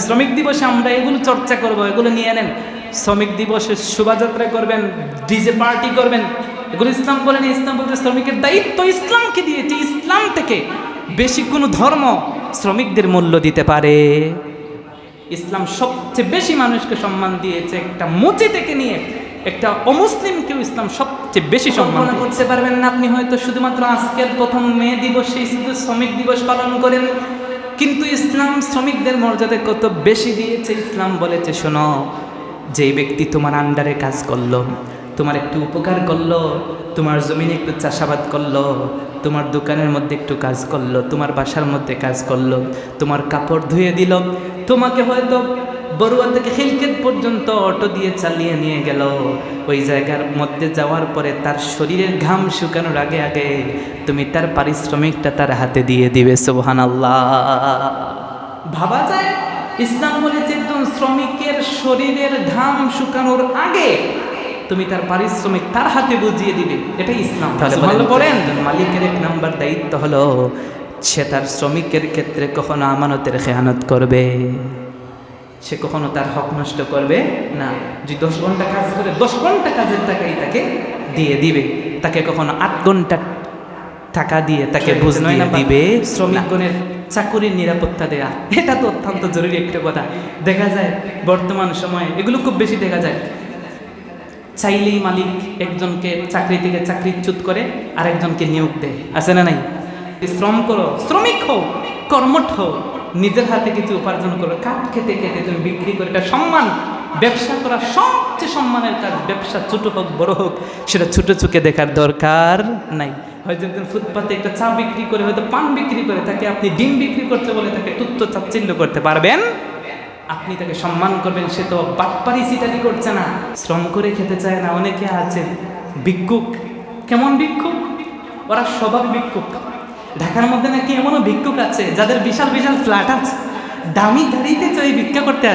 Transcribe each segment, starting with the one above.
শ্রমিক দিবসে আমরা এগুলো চর্চা করব, এগুলো নিয়ে নেন। শ্রমিক দিবসে শোভাযাত্রা করবেন, ডিজে পার্টি করবেন, এগুলো ইসলাম বলেন। ইসলাম বলতে শ্রমিকের দায়িত্ব ইসলামকে দিয়েছে। ইসলাম থেকে বেশি কোনো ধর্ম শ্রমিকদের মূল্য দিতে পারে? ইসলাম সবচেয়ে বেশি মানুষকে সম্মান দিয়েছে। একটা মুচি থেকে নিয়ে একটা অমুসলিমকেও ইসলাম সবচেয়ে বেশি সম্মান করতে পারবেন না। আপনি হয়তো শুধুমাত্র আজকের প্রথম মে দিবসে শুধু শ্রমিক দিবস পালন করেন, কিন্তু ইসলাম শ্রমিকদের মর্যাদা কত বেশি দিয়েছে। ইসলাম বলেছে, শোনো, যেই ব্যক্তি তোমার আন্ডারে কাজ করলো, তোমার একটু উপকার করলো, তোমার জমিনে একটু চাষাবাদ করলো, তোমার দোকানের মধ্যে একটু কাজ করলো, তোমার বাসার মধ্যে কাজ করলো, তোমার কাপড় ধুয়ে দিল, তোমাকে হয়তো বড়ুয়া থেকে খিলকেত পর্যন্ত অটো দিয়ে চালিয়ে নিয়ে গেল, ওই জায়গার মধ্যে যাওয়ার পরে তার শরীরের ঘাম শুকানোর আগে আগে তুমি তার পারিশ্রমিকটা তার হাতে দিয়ে দিবে। সুবহানাল্লাহ। ভাবা যায়? ইসলাম বলেছে একজন শ্রমিকের শরীরের ঘাম শুকানোর আগে তুমি তার পারিশ্রমিক তার হাতে বুঝিয়ে দিবে। এটাই ইসলাম। তাহলে বলেন, মালিকের এক নাম্বার দায়িত্ব হলো সে তার শ্রমিকের ক্ষেত্রে কখনো আমানতের খেয়ানত করবে, সে কখনো তার হক নষ্ট করবে না। যদি 10 ঘন্টা কাজ করে 10 ঘন্টা কাজের টাকাই তাকে দিয়ে দিবে, তাকে কখনো 8 ঘন্টা টাকা দিয়ে তাকে বুঝিয়ে দিবে। শ্রমিকগণের চাকুরির নিরাপত্তা দেয়া, এটা তো অত্যন্ত জরুরি একটা কথা। দেখা যায় বর্তমান সময়ে এগুলো খুব বেশি দেখা যায়। চাইলেই মালিক একজনকে চাকরি থেকে চাকরিচ্যুত করে আরেকজনকে নিয়োগ দেয়, আছে না নাই? শ্রম করো, শ্রমিক হও, কর্মঠ হও, নিজের হাতে কিছু উপার্জন করো, কাঠ খেতে খেতে তুমি বিক্রি করে। এটা সম্মান। ব্যবসা করা সবচেয়ে সম্মানের কাজ। ব্যবসা ছোট হোক বড় হোক, সেটা ছোট চোখে দেখার দরকার নাই। হয়তো একজন ফুটপাতে একটা চা বিক্রি করে, হয়তো পান বিক্রি করে, তাকে আপনি ডিম বিক্রি করতে বলে তাকে তুচ্ছ তাচ্ছিল্য করতে পারবেন? আপনি তাকে সম্মান করবেন। সে তো বাটপারি সিটারি করছে না, শ্রম করে খেতে চায় না। অনেকে আছে ভিক্ষুক। কেমন ভিক্ষুক? ওরা স্বভাব ভিক্ষুক। ঢাকার মধ্যে নাকি এমনও ভিক্ষুক আছে যাদের বিশাল বিশাল ফ্ল্যাট আছে, দামি গাড়িতে চড়ে ভিক্ষা করতে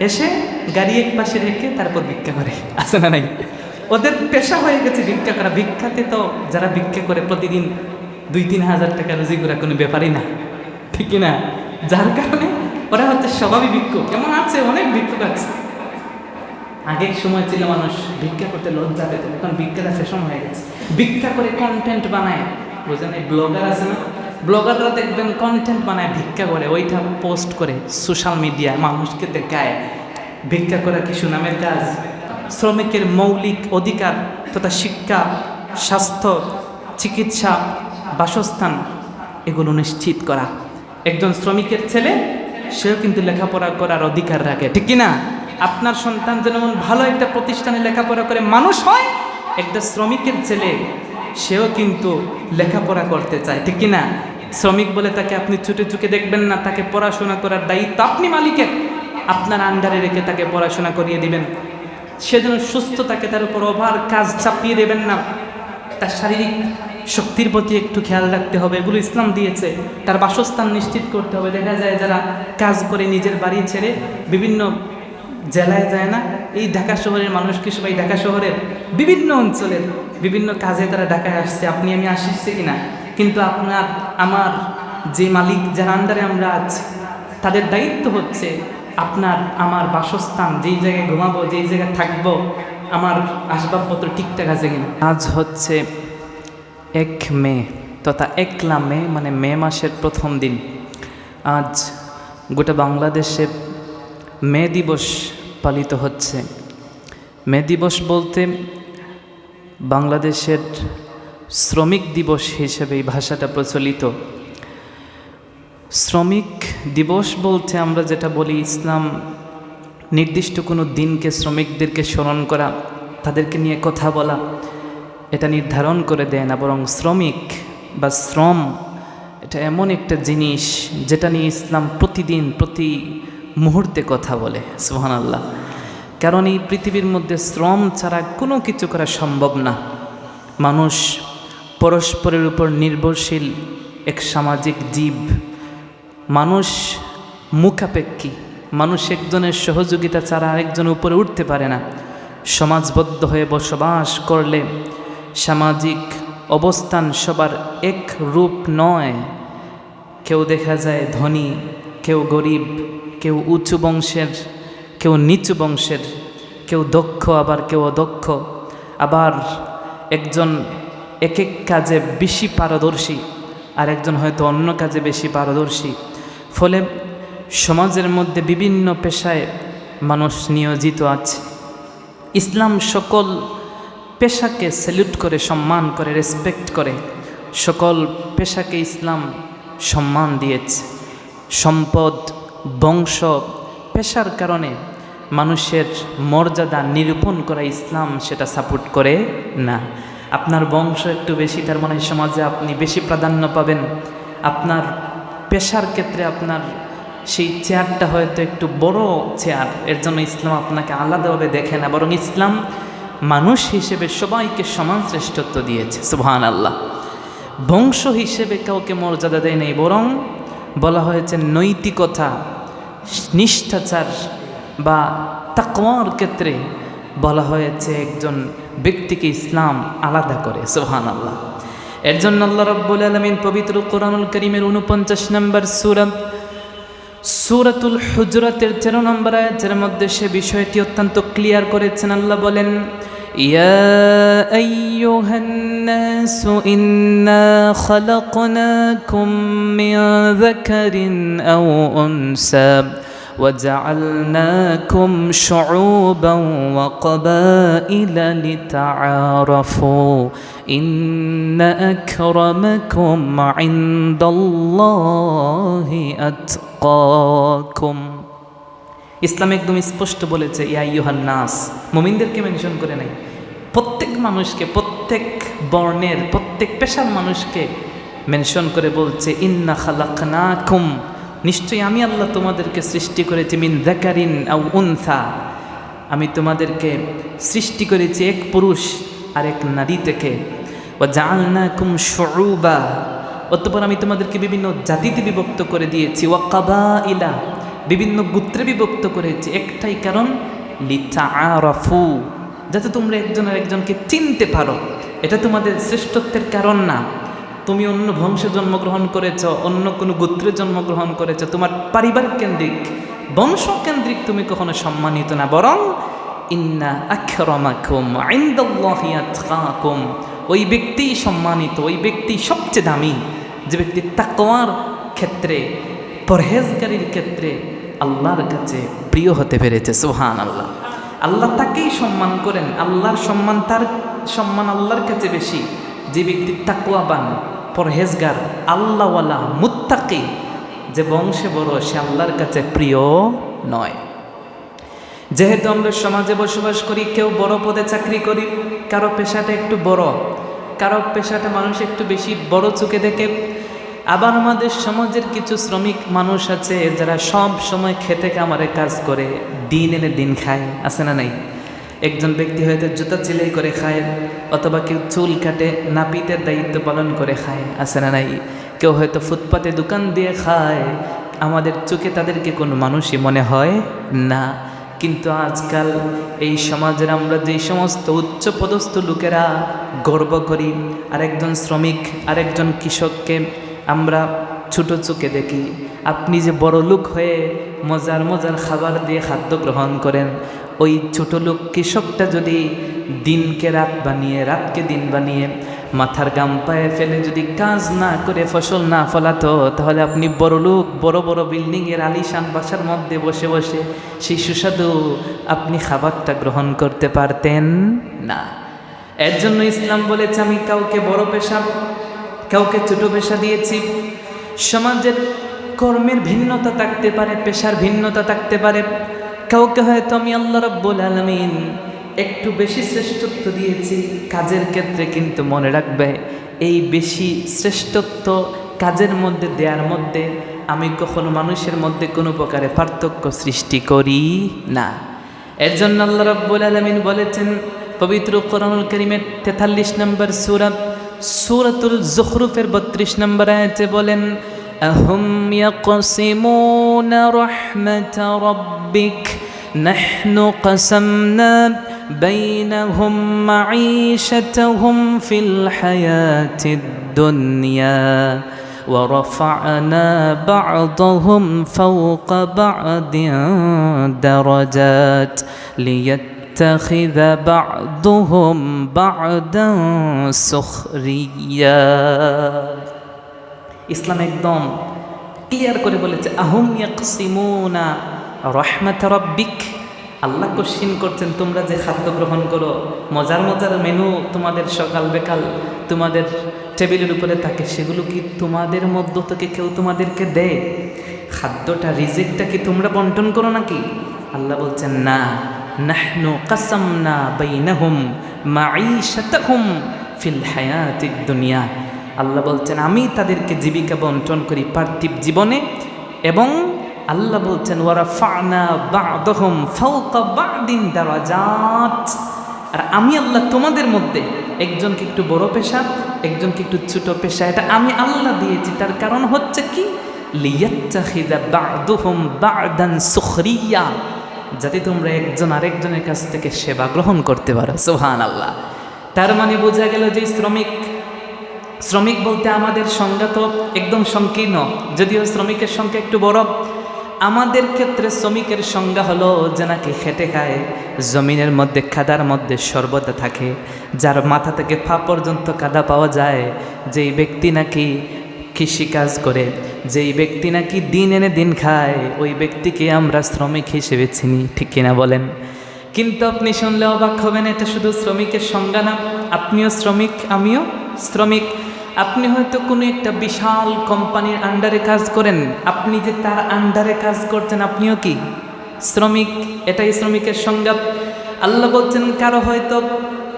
এসে গাড়ি এক পাশে রেখে তারপর ভিক্ষা করে, আছে না নাই? ওদের পেশা হয়ে গেছে ভিক্ষা করা। ভিক্ষাতে তো যারা ভিক্ষা করে প্রতিদিন 2-3 হাজার টাকা রুজি করা কোনো ব্যাপারই না, ঠিক না? যার কারণে ওরা হচ্ছে স্বভাবই ভিক্ষুক। কেমন আছে? অনেক ভিক্ষুক আছে। আগের সময় ছিল মানুষ ভিক্ষা করতে লজ্জা পেত, এখন ভিক্ষাটা ফ্যাশন হয়ে গেছে। ভিক্ষা করে কন্টেন্ট বানায়, বুঝলেন? এই ব্লগার আছে না, ব্লগাররা দেখবেন কন্টেন্ট বানায়, ভিক্ষা করে, ওইটা পোস্ট করে সোশ্যাল মিডিয়ায় মানুষকে দেখায়। ভিক্ষা করা কি সুনামের কাজ? শ্রমিকের মৌলিক অধিকার তথা শিক্ষা, স্বাস্থ্য, চিকিৎসা, বাসস্থান এগুলো নিশ্চিত করা। একজন শ্রমিকের ছেলে সেও কিন্তু লেখাপড়া করার অধিকার রাখে, ঠিক কিনা? আপনার সন্তান যেমন ভালো একটা প্রতিষ্ঠানে লেখাপড়া করে মানুষ হয়, একটা শ্রমিকের ছেলে সেও কিন্তু লেখাপড়া করতে চায়, ঠিক কিনা? শ্রমিক বলে তাকে আপনি ছুটে চুকে দেখবেন না, তাকে পড়াশোনা করার দায়িত্ব আপনি মালিকের। আপনার আন্ডারে রেখে তাকে পড়াশোনা করিয়ে দিবেন। সেজন্য সুস্থ থাকে, তার উপর ওভার কাজ চাপিয়ে দেবেন না। তার শারীরিক শক্তির প্রতি একটু খেয়াল রাখতে হবে, এগুলো ইসলাম দিয়েছে। তার বাসস্থান নিশ্চিত করতে হবে। দেখা যায় যারা কাজ করে নিজের বাড়ি ছেড়ে বিভিন্ন জেলায় যায় না, এই ঢাকা শহরের মানুষ কি সবাই ঢাকা শহরের বিভিন্ন অঞ্চলের বিভিন্ন কাজে তারা ঢাকায় আসছে, আপনি আমি আসছে কিনা? কিন্তু আপনার আমার যে মালিক, যার আন্ডারে আমরা আছি, তাদের দায়িত্ব হচ্ছে আপনার আমার বাসস্থান, যেই জায়গায় ঘুমাবো, যেই জায়গায় থাকবো, আমার আসবাবপত্র ঠিকঠাক আছে কিনা। আজ হচ্ছে 1 মে তথা 1লা মে, মানে মে মাসের প্রথম দিন। আজ গোটা বাংলাদেশে মে দিবস পালিত হচ্ছে। মে দিবস বলতে বাংলাদেশের শ্রমিক দিবস হিসেবে এই ভাষাটা প্রচলিত। শ্রমিক দিবস বলতে আমরা যেটা বলি, ইসলাম নির্দিষ্ট কোনো দিনকে শ্রমিকদেরকে স্মরণ করা, তাদেরকে নিয়ে কথা বলা, এটা নির্ধারণ করে দেয় না। বরং শ্রমিক বা শ্রম এটা এমন একটা জিনিস যেটা নিয়ে ইসলাম প্রতিদিন প্রতি মুহূর্তে কথা বলে। সুবহানাল্লাহ। কারণ এই পৃথিবীর মধ্যে শ্রম ছাড়া কোনো কিছু করা সম্ভব না। মানুষ পরস্পরের উপর নির্ভরশীল এক সামাজিক জীব। মানুষ মুখাপেক্ষী। মানুষ একজনের সহযোগিতা ছাড়া আরেকজন উপরে উঠতে পারে না। সমাজবদ্ধ হয়ে বসবাস করলে সামাজিক অবস্থান সবার এক রূপ নয়। কেউ দেখা যায় ধনী, কেউ গরিব, কেউ উঁচু বংশের, কেউ নিচু বংশের, কেউ দক্ষ আবার কেউ অদক্ষ, আবার একজন এক এক কাজে বেশি পারদর্শী আর একজন হয়তো অন্য কাজে বেশি পারদর্শী। ফলে সমাজের মধ্যে বিভিন্ন পেশায় মানুষ নিয়োজিত আছে। ইসলাম সকল পেশাকে স্যালুট করে, সম্মান করে, রেসপেক্ট করে। সকল পেশাকে ইসলাম সম্মান দিয়েছে। সম্পদ, বংশ, পেশার কারণে মানুষের মর্যাদা নিরূপণ করা ইসলাম সেটা সাপোর্ট করে না। আপনার বংশ একটু বেশি, তার মানে সমাজে আপনি বেশি প্রাধান্য পাবেন। আপনার পেশার ক্ষেত্রে আপনার সেই চেয়ারটা হয়তো একটু বড় চেয়ার, এর জন্য ইসলাম আপনাকে আলাদাভাবে দেখে না, বরং ইসলাম মানুষ হিসেবে সবাইকে সমান শ্রেষ্ঠত্ব দিয়েছে। সুবহানাল্লাহ। বংশ হিসেবে কাউকে মর্যাদা দেয় নাই, বরং বলা হয়েছে নৈতিকতা, নিষ্ঠাচার বা তাকওয়ার ক্ষেত্রে বলা হয়েছে একজন ব্যক্তিকে ইসলাম আলাদা করে। সুবহানাল্লাহ। এর জন্য আল্লাহ রাব্বুল আলামিন পবিত্র কোরআনুল কারীমের 49 নম্বর সূরাতুল হুজরাতের 13 নম্বর আয়াতের মধ্যে সে বিষয়টি অত্যন্ত ক্লিয়ার করেছেন। আল্লাহ বলেন, ইয়া আইয়ুহান নাসু ইন্না খালাকনাকুম মিন যাকারিন আও উনসা وجعلناكم شعوبا وقبائل لتعارفوا إن أكرمكم عند الله أتقاكم। ইসলাম একদম স্পষ্ট বলেছে ইয়া আইয়ুহান নাস, মুমিনদেরকে মেনশন করে নাই, প্রত্যেক মানুষকে, প্রত্যেক বর্ণের, প্রত্যেক পেশার মানুষকে মেনশন করে বলছে ইন্না খালাকনাকুম, নিশ্চয়ই আমি আল্লাহ তোমাদেরকে সৃষ্টি করেছি, মিন যাকারিন আও উনসা, আমি তোমাদেরকে সৃষ্টি করেছি এক পুরুষ আর এক নারী থেকে। ওয়া জাআলনাকুম শুউবা, অতঃপর আমি তোমাদেরকে বিভিন্ন জাতিতে বিভক্ত করে দিয়েছি। ওয়া কাবাইলা, বিভিন্ন গোত্রে বিভক্ত করেছি। একটাই কারণ, লিতাআরাফু, যাতে তোমরা একজন আর একজনকে চিনতে পারো। এটা তোমাদের শ্রেষ্ঠত্বের কারণ না। তুমি অন্য বংশে জন্মগ্রহণ করেছ, অন্য কোনো গোত্রে জন্মগ্রহণ করেছ, তোমার পারিবারিক কেন্দ্রিক, বংশ কেন্দ্রিক তুমি কখনো সম্মানিত না, বরং ইন্না আকরামাকুম ইনদাল্লাহি আতকাকুম, ওই ব্যক্তিই সম্মানিত, ওই ব্যক্তি সবচেয়ে দামি যে ব্যক্তি তাকওয়ার ক্ষেত্রে, পরহেজগারির ক্ষেত্রে আল্লাহর কাছে প্রিয় হতে পেরেছে। সুবহানাল্লাহ। আল্লাহ তাকেই সম্মান করেন, আল্লাহর সম্মান, তার সম্মান আল্লাহর কাছে বেশি যে ব্যক্তি তাকওয়াবান, পরহেজগার, আল্লাহওয়ালা, মুত্তাকি। যে বংশে বড় সে আল্লাহর কাছে প্রিয় নয়। যেহেতু আমরা সমাজে বসবাস করি, কেউ বড় পদে চাকরি করি, কারো পেশাটা একটু বড়, কারো পেশাটা মানুষ একটু বেশি বড় চোখে দেখে। আবার আমাদের সমাজের কিছু শ্রমিক মানুষ আছে যারা সব সময় খেতে কামারে কাজ করে, দিন এনে দিন খায়, আছে না নাই? একজন ব্যক্তি হয়তো জুতা সেলাই করে খায়, অথবা কেউ চুল কাটে, নাপিতের দায়িত্ব পালন করে খায়, আছে না নাই? কেউ হয়তো ফুটপাতে দোকান দিয়ে খায়। আমাদের চোখে তাদেরকে কোনো মানুষই মনে হয় না। কিন্তু আজকাল এই সমাজের আমরা যেই সমস্ত উচ্চপদস্থ লোকেরা গর্ব করি, আরেকজন শ্রমিক, আরেকজন কৃষককে আমরা ছোট চোখে দেখি। আপনি যে বড় লোক হয়ে মজার মজার খাবার দিয়ে খাদ্য গ্রহণ করেন, ওই ছোট লোক কৃষকটা যদি দিনকে রাত বানিয়ে, রাতকে দিন বানিয়ে, মাথার গাম পায়ে ফেলে যদি কাজ না করে ফসল না ফলাতো, তাহলে আপনি বড় লোক, বড় বড় বিল্ডিংয়ের আলিশান বাসার মধ্যে বসে বসে সেই সুস্বাদু আপনি খাবারটা গ্রহণ করতে পারতেন না। এর জন্য ইসলাম বলেছে আমি কাউকে বড় পেশা, কাউকে ছোট পেশা দিয়েছি। সমাজের কর্মের ভিন্নতা থাকতে পারে, পেশার ভিন্নতা থাকতে পারে। কাউকে হয়তো আমি আল্লাহ রাব্বুল আলামিন একটু বেশি শ্রেষ্ঠত্ব দিয়েছি কাজের ক্ষেত্রে, কিন্তু মনে রাখবে এই বেশি শ্রেষ্ঠত্ব কাজের মধ্যে দেওয়ার মধ্যে আমি কখনো মানুষের মধ্যে কোনো প্রকারে পার্থক্য সৃষ্টি করি না। এর জন্য আল্লাহ রাব্বুল আলামিন বলেছেন পবিত্র কোরআনুল কারীমের 43 নম্বর সূরাতুল যুখরুফের 32 নম্বর আয়াতে বলেন, আহুম ইয়াকসিমুনা রাহমাতা রাব্বিক নাহনু কাসামনা বাইনাহুম মাঈশাতাহুম ফিল হায়াতিদ দুনিয়া ورفعنا بعضهم فوق بعض درجات ليتخذ بعضهم بعضا سخريا ইসলাম একদম ক্লিয়ার করে বলেছে আহুম ইয়াকসিমুনা রাহমাত রাব্বিক। আল্লাহ কোশ্চিন করছেন তোমরা যে খাদ্য গ্রহণ করো, মজার মজার মেনু তোমাদের সকাল বেকাল তোমাদের টেবিলের উপরে থাকে, সেগুলো কি তোমাদের মধ্য থেকে কেউ তোমাদেরকে দেয়? খাদ্যটা রিজিকটা কি তোমরা বন্টন করো নাকি? আল্লাহ বলছেন না, নাহনু কাসামনা বাইনাহুম মাঈশাতাহুম ফিল হায়াতিদ দুনিয়া। আল্লাহ বলছেন আমি তাদেরকে জীবিকা বন্টন করি পার্থিব জীবনে, এবং আল্লাহ বলছেন ওয়ারাফা'না বা'দাহুম ফাওকা বা'দিন দারাজাত। আর আমি আল্লাহ তোমাদের মধ্যে একজনকে একটু বড় পেশা, একজনকে একটু ছোট পেশা, এটা আমি আল্লাহ দিয়েছি। তার কারণ হচ্ছে কি, লিয়াত্তাখিযা বা'দুহুম বা'দান সুখরিয়া, যাতে তোমরা একজন আরেকজনের কাছ থেকে সেবা গ্রহণ করতে পারো। সুবহানাল্লাহ। তার মানে বোঝা গেল যে শ্রমিক বলতে আমাদের সংজ্ঞা তো একদম সংকীর্ণ, যদিও শ্রমিকের সংখ্যা একটু বড়। আমাদের ক্ষেত্রে শ্রমিকের সংজ্ঞা হলো যে নাকি খেটে খায়, জমিনের মধ্যে কাদার মধ্যে সর্বদা থাকে, যার মাথা থেকে পা পর্যন্ত কাদা পাওয়া যায়, যেই ব্যক্তি নাকি কৃষিকাজ করে, যেই ব্যক্তি নাকি দিন এনে দিন খায়, ওই ব্যক্তিকে আমরা শ্রমিক হিসেবে চিনি, ঠিক কিনা বলেন? কিন্তু আপনি শুনলে অবাক হবেন, এটা শুধু শ্রমিকের সংজ্ঞা না, আপনিও শ্রমিক, আমিও শ্রমিক। আপনি হয়তো কোনো একটা বিশাল কোম্পানির আন্ডারে কাজ করেন, আপনি যে তার আন্ডারে কাজ করছেন আপনিও কি শ্রমিক? এটাই শ্রমিকের সংজ্ঞা। আল্লাহ বলছেন কারো হয়তো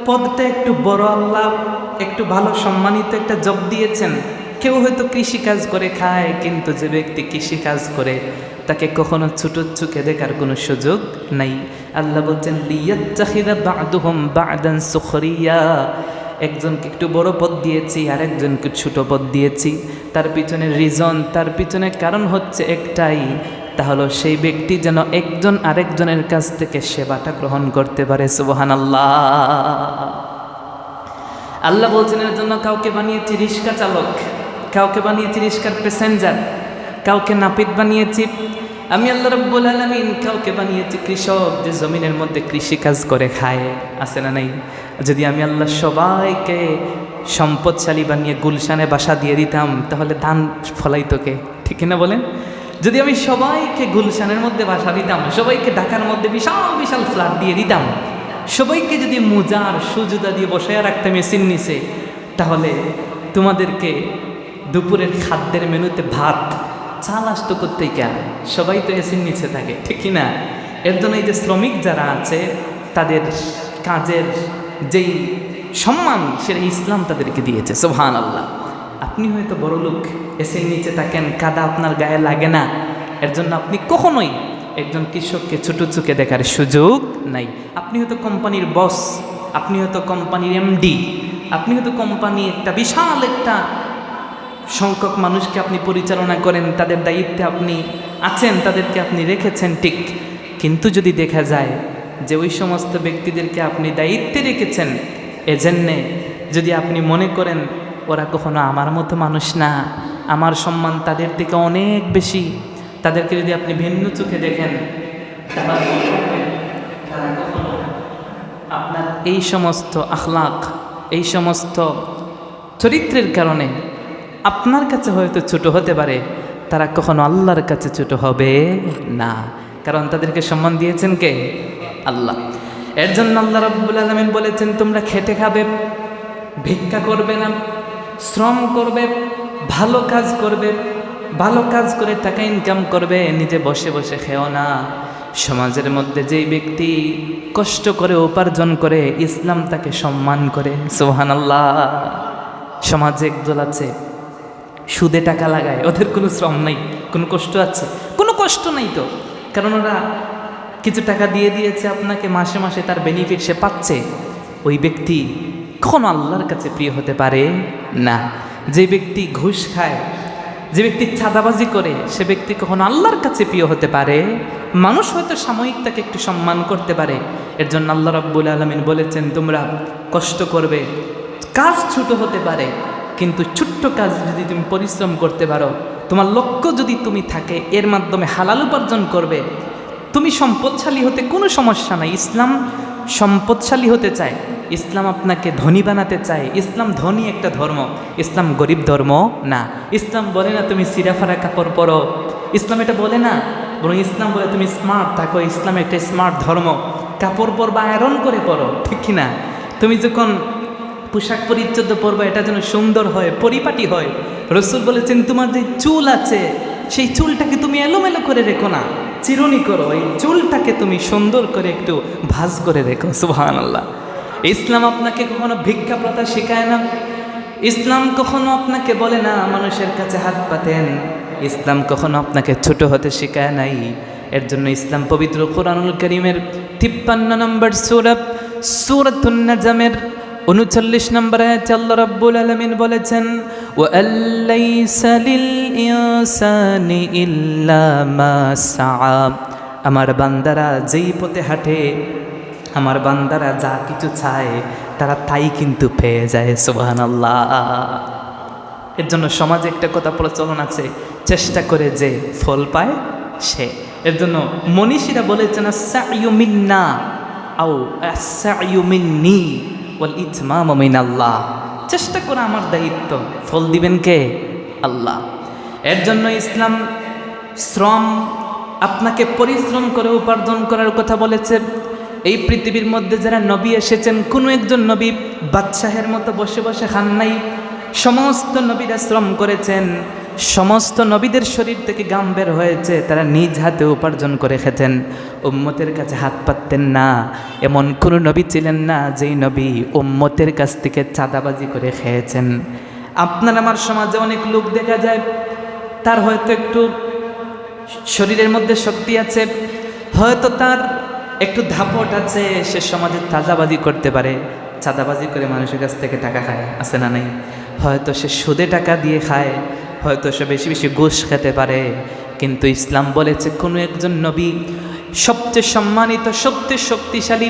পদটা একটু বড়, আল্লাহ একটু ভালো সম্মানিত একটা জব দিয়েছেন, কেউ হয়তো কৃষিকাজ করে খায়, কিন্তু যে ব্যক্তি কৃষিকাজ করে তাকে কখনো ছোট চোখে দেখার কোনো সুযোগ নাই। আল্লাহ বলছেন লিয়াত্তাখিযা বা'দুহুম বা'দান সুখরিয়া, একজনকে একটু বড় পদ দিয়েছি আর একজনকে ছোট পদ দিয়েছি। তার পিছনে রিজন, তার পিছনে কারণ হচ্ছে একটাই, তাহলে সেই ব্যক্তি যেন একজন আরেকজনের কাছ থেকে সেবাটা গ্রহণ করতে পারে। সুবহানাল্লাহ। আল্লাহ বলছেন এর জন্য কাউকে বানিয়েছি রিক্সা চালক, কাউকে বানিয়েছি রিক্সার প্যাসেঞ্জার, কাউকে নাপিত বানিয়েছি আমি আল্লাহ রাব্বুল আলামিন, কাউকে বানিয়েছি কৃষক যে জমিনের মধ্যে কৃষিকাজ করে খায়, আছে না নাই? যদি আমি আল্লাহ সবাইকে সম্পদশালী বানিয়ে গুলশানে বাসা দিয়ে দিতাম, তাহলে ধান ফলাইতো কে, ঠিক না বলেন? যদি আমি সবাইকে গুলশানের মধ্যে বাসা দিতাম, সবাইকে ঢাকার মধ্যে বিশাল বিশাল ফ্ল্যাট দিয়ে দিতাম, সবাইকে যদি মোজার সুজুদা দিয়ে বসায় রাখতাম এসির নিচে, তাহলে তোমাদেরকে দুপুরের খাদ্যের মেনুতে ভাত চাল আসতো করতেই কেন? সবাই তো এসির নিচে থাকে, ঠিক না? এর জন্য এই যে শ্রমিক যারা আছে তাদের কাজের যেই সম্মান সেটা ইসলাম তাদেরকে দিয়েছে। সুবহানাল্লাহ। আপনি হয়তো বড় লোক, এসির নিচে থাকেন, কাদা আপনার গায়ে লাগে না, এর জন্য আপনি কখনোই একজন কৃষককে ছোট চোখে দেখার সুযোগ নাই। আপনি হয়তো কোম্পানির বস, আপনি হয়তো কোম্পানির এমডি, আপনি হয়তো কোম্পানি একটা বিশাল একটা সংখ্যক মানুষকে আপনি পরিচালনা করেন, তাদের দায়িত্বে আপনি আছেন, তাদেরকে আপনি রেখেছেন, ঠিক। কিন্তু যদি দেখা যায় যে ওই সমস্ত ব্যক্তিদেরকে আপনি দায়িত্বে রেখেছেন, এজন্যে যদি আপনি মনে করেন ওরা কখনো আমার মতো মানুষ না, আমার সম্মান তাদের থেকে অনেক বেশি, তাদেরকে যদি আপনি ভিন্ন চোখে দেখেন, তাহলে তারা কখনো আপনার এই সমস্ত আখলাক, এই সমস্ত চরিত্রের কারণে আপনার কাছে হয়তো ছোট হতে পারে, তারা কখনো আল্লাহর কাছে ছোট হবে না, কারণ তাদেরকে সম্মান দিয়েছেন কে? আল্লাহ। এর জন্য আল্লাহ রাব্বুল আলামিন বলেছেন তোমরা খেটে খাবে, ভিক্ষা করবে না, শ্রম করবে, ভালো কাজ করবে, ভালো কাজ করে টাকা ইনকাম করবে, নিজে বসে বসে খেও না। সমাজের মধ্যে যেই ব্যক্তি কষ্ট করে উপার্জন করে, ইসলাম তাকে সম্মান করে। সুবহানাল্লাহ। সমাজে একদল আছে সুদে টাকা লাগায়, ওদের কোনো শ্রম নাই, কোনো কষ্ট আছে? কোনো কষ্ট নাই তো, কারণ ওরা কিছু টাকা দিয়ে দিয়েছে আপনাকে, মাসে মাসে তার বেনিফিট সে পাচ্ছে। ওই ব্যক্তি কখনো আল্লাহর কাছে প্রিয় হতে পারে না। যে ব্যক্তি ঘুষ খায়, যে ব্যক্তি চাঁদাবাজি করে, সে ব্যক্তি কখনো আল্লাহর কাছে প্রিয় হতে পারে। মানুষ হয়তো সাময়িক তাকে একটু সম্মান করতে পারে। এর জন্য আল্লাহ রাব্বুল আলামিন বলেছেন তোমরা কষ্ট করবে, কাজ ছোট হতে পারে, কিন্তু ছোট্ট কাজ যদি তুমি পরিশ্রম করতে পারো, তোমার লক্ষ্য যদি তুমি থাকে এর মাধ্যমে হালাল উপার্জন করবে, তুমি সম্পদশালী হতে কোনো সমস্যা নাই। ইসলাম সম্পদশালী হতে চায়, ইসলাম আপনাকে ধনী বানাতে চায়। ইসলাম ধনী একটা ধর্ম, ইসলাম গরিব ধর্ম না। ইসলাম বলে না তুমি সিরাফারা কাপড় পরো, ইসলাম এটা বলে না, বরং ইসলাম বলে তুমি স্মার্ট থাকো। ইসলাম একটা স্মার্ট ধর্ম। কাপড় পরবা আয়রন করে পরো, ঠিক কিনা? তুমি যখন পোশাক পরিচ্ছদ পরবা এটা যেন সুন্দর হয়, পরিপাটি হয়। রসুল বলেছেন তোমার যে চুল আছে সেই চুলটাকে তুমি এলোমেলো করে রেখো না, চিরুনি করো। এই চুলটাকে তুমি সুন্দর করে একটু ভাঁজ করে রেখো। সুবহানাল্লাহ। ইসলাম আপনাকে কখনো ভিক্ষা প্রথা শেখায় না। ইসলাম কখনো আপনাকে বলে না মানুষের কাছে হাত পাতেন। ইসলাম কখনো আপনাকে ছোট হতে শেখায় নাই। এর জন্য ইসলাম পবিত্র কোরআনুল কারীমের 53 নম্বর সূরাতুন নাজমের 39 নম্বর আয়াতে আল্লাহ রাব্বুল আলামিন বলেছেন, ওয়া আল্লাইসা লিল ইনসানি ইল্লা মা সাআ। আমার বান্দারা যেই পথে হাঁটে, আমার বান্দারা যা কিছু চায় তারা তাই কিন্তু পেয়ে যায়। সুবহানাল্লাহ। এর জন্য সমাজে একটা কথা প্রচলন আছে, চেষ্টা করে যে ফল পায় সে। এর জন্য মনীষীরা বলেছেন আস-সা'য়ু মিন্না আও আস-সা'য়ু মিন্নি ওয়াল ইতমামু মিনাল্লাহ। চেষ্টা করা আমার দায়িত্ব, ফল দিবেন কে? আল্লাহ। এর জন্য ইসলাম শ্রম, আপনাকে পরিশ্রম করে উপার্জন করার কথা বলেছে। এই পৃথিবীর মধ্যে যারা নবী এসেছেন, কোনো একজন নবী বাদশাহের মতো বসে বসে খান নাই। সমস্ত নবীরা শ্রম করেছেন। সমস্ত নবীদের শরীর থেকে ঘাম বের হয়েছে, তারা নিজ হাতে উপার্জন করে খেতেন, উম্মতের কাছে হাত পাততেন না। এমন কোনো নবী ছিলেন না যেই নবী উম্মতের কাছ থেকে চাঁদাবাজি করে খেয়েছেন। আপনার আমার সমাজে অনেক লোক দেখা যায়, তার হয়তো একটু শরীরের মধ্যে শক্তি আছে, হয়তো তার একটু ধাপট আছে, সে সমাজে চাঁদাবাজি করতে পারে, চাঁদাবাজি করে মানুষের কাছ থেকে টাকা খায়, আছে না নাই? হয়তো সে সুদে টাকা দিয়ে খায়, হয়তো সে বেশি বেশি ঘুষ খেতে পারে। কিন্তু ইসলাম বলেছে কোনো একজন নবী সবচেয়ে সম্মানিত, সবচেয়ে শক্তিশালী,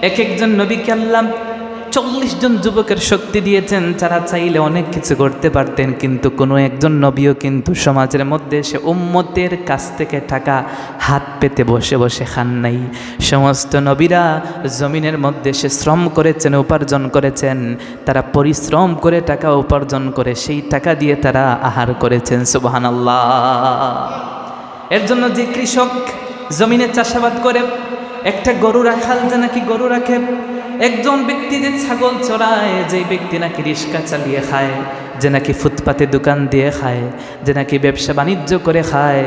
এক একজন নবীকে আল্লাহ 40 জন যুবকের শক্তি দিয়েছেন, যারা চাইলে অনেক কিছু করতে পারতেন। কিন্তু কোনো একজন নবীও কিন্তু সমাজের মধ্যে সে উম্মতের কাছ থেকে টাকা হাত পেতে বসে বসে খান নাই। সমস্ত নবীরা জমিনের মধ্যে সে শ্রম করেছেন, উপার্জন করেছেন। তারা পরিশ্রম করে টাকা উপার্জন করে সেই টাকা দিয়ে তারা আহার করেছেন। সুবহানাল্লাহ। এর জন্য যে কৃষক জমিনে চাষাবাদ করে, একটা গরু রাখাল যে নাকি গরু রাখে, একজন ব্যক্তি যে ছাগল চড়ায়, যে ব্যক্তি নাকি রিক্সা চালিয়ে খায়, যে নাকি ফুটপাতে দোকান দিয়ে খায়, যে নাকি ব্যবসা বাণিজ্য করে খায়,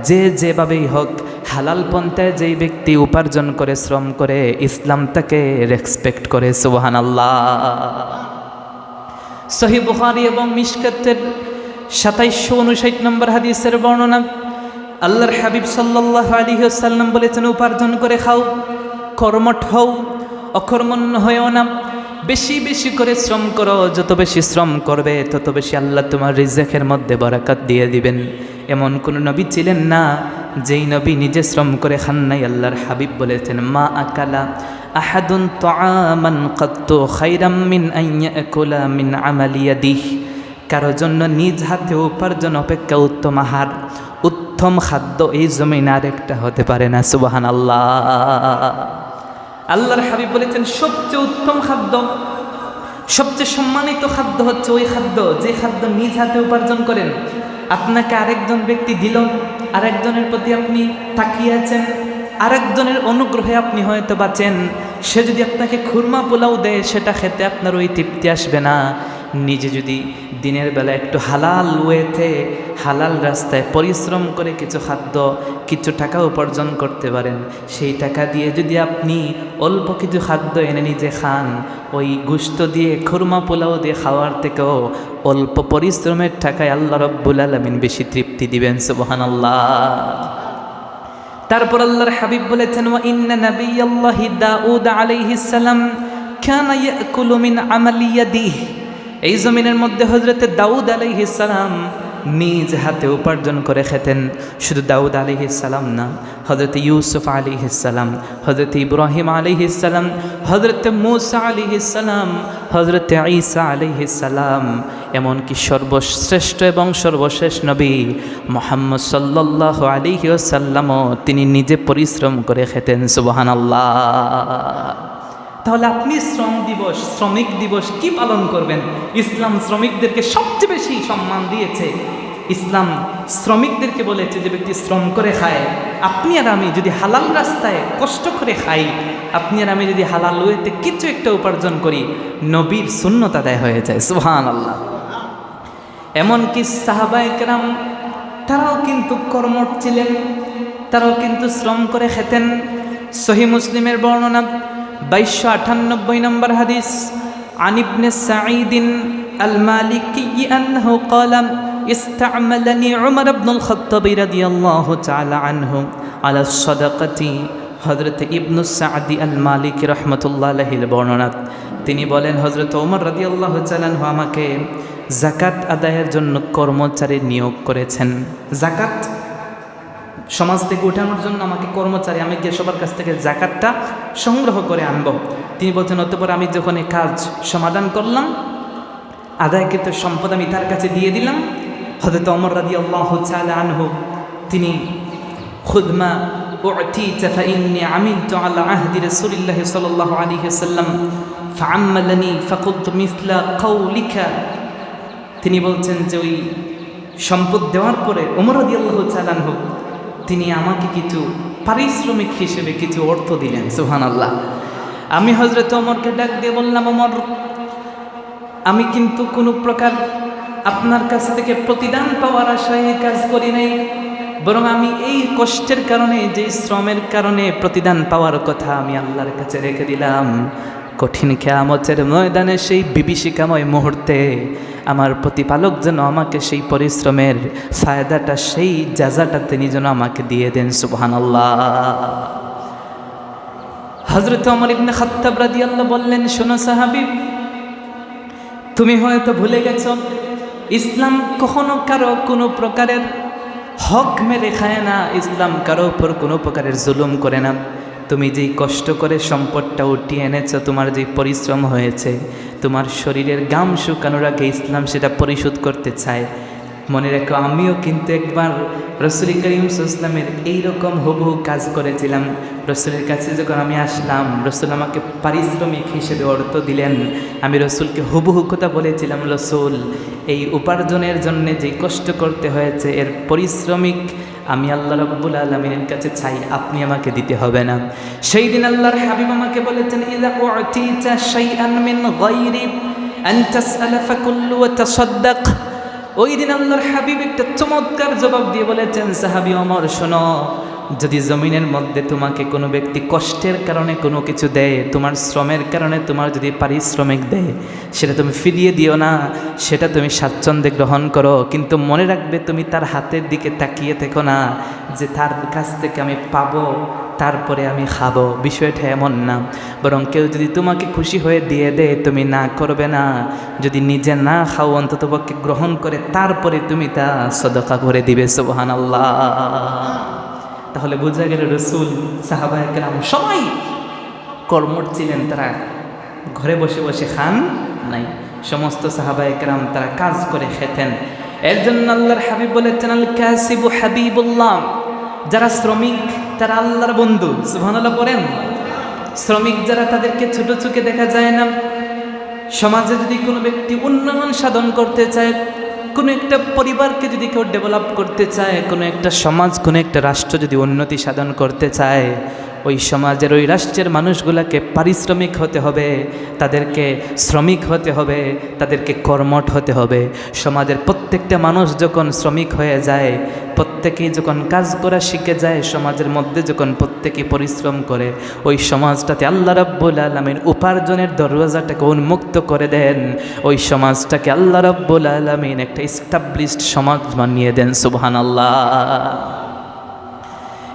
যে যেভাবেই হোক হালাল পন্থায় যেই ব্যক্তি উপার্জন করে, শ্রম করে, ইসলাম তাকে রেসপেক্ট করে। সুবহানাল্লাহ। সহিহ বুখারী এবং মিশকাতের 2759 নম্বর হাদিসের বর্ণনা, আল্লাহর হাবিব সাল্লাল্লাহু আলাইহি ওয়াসাল্লাম বলেছেন, উপার্জন করে খাও, কর্মঠ হও, অকর্মণ্য হয়েও না। বেশি বেশি করে শ্রম করো, যত বেশি শ্রম করবে তত বেশি আল্লাহ তোমার রিজেকের মধ্যে বরাকত দিয়ে দিবেন। এমন কোন নবী ছিলেন না যেই নবী নিজে শ্রম করে খান নাই। আল্লাহর হাবিব বলেছেন, মা আকালা আহাদুন তাআমান কাত্তু খায়রাম মিন আন ইয়াকুলা মিন আমালি ইয়াদিহি। কারো জন্য নিজ হাতে উপার্জন অপেক্ষা উত্তম আহার, উত্তম খাদ্য এই জমিন আর একটা হতে পারে না। সুবহানাল্লাহ। আল্লাহর হাবিব বলেছেন, সবচেয়ে উত্তম খাদ্য, সবচেয়ে সম্মানিত খাদ্য হচ্ছে ওই খাদ্য যে খাদ্য নিজ হাতে উপার্জন করেন। আপনাকে আরেকজন ব্যক্তি দিল, আরেকজনের প্রতি আপনি তাকিয়ে আছেন, আরেকজনের অনুগ্রহে আপনি হয়তো বাঁচেন। সে যদি আপনাকে খুরমা পোলাও দেয়, সেটা খেতে আপনার ওই তৃপ্তি আসবে না। নিজে যদি দিনের বেলা একটু হালাল ওয়েতে, হালাল রাস্তায় পরিশ্রম করে কিছু খাদ্য, কিছু টাকা উপার্জন করতে পারেন, সেই টাকা দিয়ে যদি আপনি অল্প কিছু খাদ্য এনে নিজে খান, ওই গোশত দিয়ে খুরমা পোলাও দিয়ে খাওয়ার থেকেও অল্প পরিশ্রমের টাকায় আল্লাহ রাব্বুল আলামিন বেশি তৃপ্তি দিবেন। সুবহানাল্লাহ। তারপর আল্লাহর হাবিব বলেছেন, ওয়া ইন্না নাবিয়াল্লাহি দাউদ আলাইহিস সালাম কানা ইয়াকুলু মিন আমালি ইয়াদিহি। এই জমিনের মধ্যে হযরতে দাউদ আলাইহিস সালাম নিজ হাতে উপার্জন করে খেতেন। শুধু দাউদ আলাইহিস সালাম না, হযরত ইউসুফ আলাইহিস সালাম, হযরত ইব্রাহিম আলাইহিস সালাম, হযরত মূসা আলাইহিস সালাম, হযরত ঈসা আলাইহিস সালাম, এমনকি সর্বশ্রেষ্ঠ এবং সর্বশেষ নবী মুহাম্মদ সাল্লাল্লাহু আলাইহি ওয়াসাল্লামও তিনি নিজে পরিশ্রম করে খেতেন। সুবহানাল্লাহ। তাহলে আপনি শ্রম দিবস, শ্রমিক দিবস কি পালন করবেন? ইসলাম শ্রমিকদেরকে সবচেয়ে বেশি সম্মান দিয়েছে। ইসলাম শ্রমিকদেরকে বলেছে যে ব্যক্তি শ্রম করে খায়। আপনি আর আমি যদি হালাল রাস্তায় কষ্ট করে খাই, আপনি আর আমি যদি হালাল ওয়েতে কিছু একটা উপার্জন করি, নবীর সুন্নত আদায় হয়ে যায়। সুবহানাল্লাহ। এমনকি সাহাবায়ে কেরাম তারাও কিন্তু কর্মঠ ছিলেন, তারাও কিন্তু শ্রম করে খেতেন। সহিহ মুসলিমের বর্ণনা 2298 নম্বর হাদিস, আন ইবনে সাঈদ আল মালিকি আনহু ক্বালা ইসতা'মালানি উমর ইবনুল খাত্তাব রাদিয়াল্লাহু তাআলা আনহু আলা সাদাকাতি। হযরত ইবনু সাঈদ আল মালিকি রাহমাতুল্লাহ আলাইহির বর্ণনা, তিনি বলেন হযরত ওমর রাদিয়াল্লাহু তাআলা আনহু আমাকে যাকাত আদায়ের জন্য কর্মচারী নিয়োগ করেছেন। যাকাত সমাজ থেকে উঠানোর জন্য আমাকে কর্মচারী, আমি গিয়ে সবার কাছ থেকে যাকাতটা সংগ্রহ করে আনব। তিনি বলছেন অতঃপর আমি যখন এই কাজ সমাধান করলাম, আদায়কৃত সম্পদ আমি তার কাছে দিয়ে দিলাম। হযরত ওমর রাদিয়াল্লাহু তাআলা আনহু তিনি খুদমা উ'তিতা ফাইন্নী আমিলতু আলা আহদি রাসূলিল্লাহি সাল্লাল্লাহু আলাইহি ওয়াসাল্লাম ফাআম্মালানি ফাকুলতু মিসলা কাউলিকা। তিনি বলছেন যে ওই সম্পদ দেওয়ার পরে ওমর রাদিয়াল্লাহু তাআলা আনহু তিনি আমাকে কিছু পারিশ্রমিক হিসেবে কিছু অর্থ দিলেন। সুবহানাল্লাহ। আমি হযরত ওমরকে ডাক দিয়ে বললাম, ওমর, আমি কিন্তু কোনো প্রকার আপনার কাছ থেকে প্রতিদান পাওয়ার আশায় এই কাজ করি নাই, বরং আমি এই কষ্টের কারণে, যে শ্রমের কারণে প্রতিদান পাওয়ার কথা আমি আল্লাহর কাছে রেখে দিলাম। কঠিন কিয়ামতের ময়দানে সেই বিভীষিকাময় মুহূর্তে আমার প্রতিপালক যেন আমাকে সেই পরিশ্রমের ফায়দাটা, সেই জাযাটা তিনি যেন আমাকে দিয়ে দেন। সুবহানাল্লাহ। হযরত ওমর ইবনে খাত্তাব রাদিয়াল্লাহু বললেন, শোনো সাহাবী, তুমি হয়তো ভুলে গেছো, ইসলাম কখনো কারো কোনো প্রকারের হক মেরে খায় না, ইসলাম কারো উপর কোনো প্রকারের জুলুম করে না। তুমি যেই কষ্ট করে সম্পদটা উঠিয়ে এনেছ, তোমার যেই পরিশ্রম হয়েছে, তোমার শরীরের ঘাম শুকানোর আগে ইসলাম সেটা পরিশোধ করতে চায়। মনে রেখো, আমিও কিন্তু একবার রাসূল করিম সাল্লাল্লাহু আলাইহি ওয়াসাল্লামের এইরকম হুবহু কাজ করেছিলাম। রাসূলের কাছে যখন আমি আসলাম, রাসূল আমাকে পারিশ্রমিক হিসেবে অর্থ দিলেন। আমি রাসূলকে হুবহু কথা বলেছিলাম, রাসূল, এই উপার্জনের জন্য যে কষ্ট করতে হয়েছে এর পরিশ্রমিক আমি আল্লাহ রাব্বুল আলামিনের কাছে চাই, আপনি আমাকে দিতে হবে না। সেই দিন আল্লাহর হাবিব আমাকে বলেছেন, ইযা উ'তিতা শাইআন মিন গায়রি আন তাসআলা ফাকুল্লু ওয়া তাসাদ্দাক। ওই দিন আল্লাহর হাবিব একটা চমৎকার জবাব দিয়ে বলেছেন, সাহাবী ওমর, শোনো, যদি জমিনের মধ্যে তোমাকে কোনো ব্যক্তি কষ্টের কারণে কোনো কিছু দেয়, তোমার শ্রমের কারণে তোমার যদি পারিশ্রমিক দেয়, সেটা তুমি ফিরিয়ে দিও না, সেটা তুমি স্বাচ্ছন্দ্যে গ্রহণ করো। কিন্তু মনে রাখবে, তুমি তার হাতের দিকে তাকিয়ে থেকো না যে তার কাছ থেকে আমি পাবো তারপরে আমি খাবো। বিষয়টা এমন না, বরং কেউ যদি তোমাকে খুশি হয়ে দিয়ে দেয়, তুমি না করবে না। যদি নিজে না খাও, অন্ততপক্ষে গ্রহণ করে তারপরে তুমি তা সদকা করে দিবে। সুবহানাল্লাহ। তাহলে বোঝা গেল রাসূল, সাহাবায়ে কেরাম সবাই কর্মঠ ছিলেন, তারা ঘরে বসে বসে খান নাই। সমস্ত সাহাবায়ে কেরাম তারা কাজ করে খেতেন। এর জন্য আল্লাহর হাবিব বলেছেন, আল কাসিবু হাবিবুল্লাহ। যারা শ্রমিক তারা আল্লাহর বন্ধু। সুবহানাল্লাহ পড়েন। শ্রমিক যারা, তাদেরকে ছোট চোখে দেখা যায় না। সমাজে যদি কোনো ব্যক্তি উন্নয়ন সাধন করতে চায়, কোনো একটা পরিবারকে যদি কেউ ডেভেলপ করতে চায়, কোনো একটা সমাজ, কোনো একটা রাষ্ট্র যদি উন্নতি সাধন করতে চায়, ওই সমাজের, ওই রাষ্ট্রের মানুষগুলোকে পারিশ্রমিক হতে হবে, তাদেরকে শ্রমিক হতে হবে, তাদেরকে কর্মঠ হতে হবে। সমাজের প্রত্যেকটা মানুষ যখন শ্রমিক হয়ে যায়, প্রত্যেকেই যখন কাজ করা শিখে যায়, সমাজের মধ্যে যখন প্রত্যেকেই পরিশ্রম করে, ওই সমাজটাতে আল্লাহ রাব্বুল আলামিন উপার্জনের দরওয়াজাটাকে উন্মুক্ত করে দেন। ওই সমাজটাকে আল্লাহ রাব্বুল আলামিন একটা এস্টাবলিশড সমাজ বানিয়ে দেন। সুবহানাল্লাহ।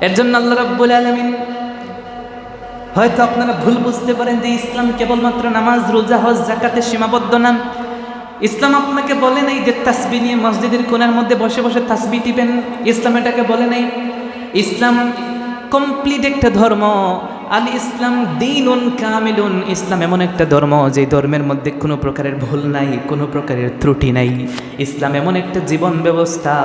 এর জন্য আল্লাহ রাব্বুল আলামিন, হয়তো আপনারা ভুল বুঝতে পারেন যে ইসলাম কেবলমাত্র নামাজ, রোজা, হজ, যাকাতে সীমাবদ্ধ না। ইসলাম আপনাকে বলে নাই যে তাসবিহ নিয়ে মসজিদের কোণার মধ্যে বসে বসে তাসবিহ টিপেন, ইসলাম এটাকে বলে নাই। ইসলাম কমপ্লিট একটা ধর্ম। আল ইসলাম দীনুন কামিলুন, ইসলাম এমন একটা ধর্ম যে ধর্মের মধ্যে কোনো প্রকারের ভুল নাই, কোনো প্রকারের ত্রুটি নাই। ইসলাম এমন একটা জীবন ব্যবস্থা,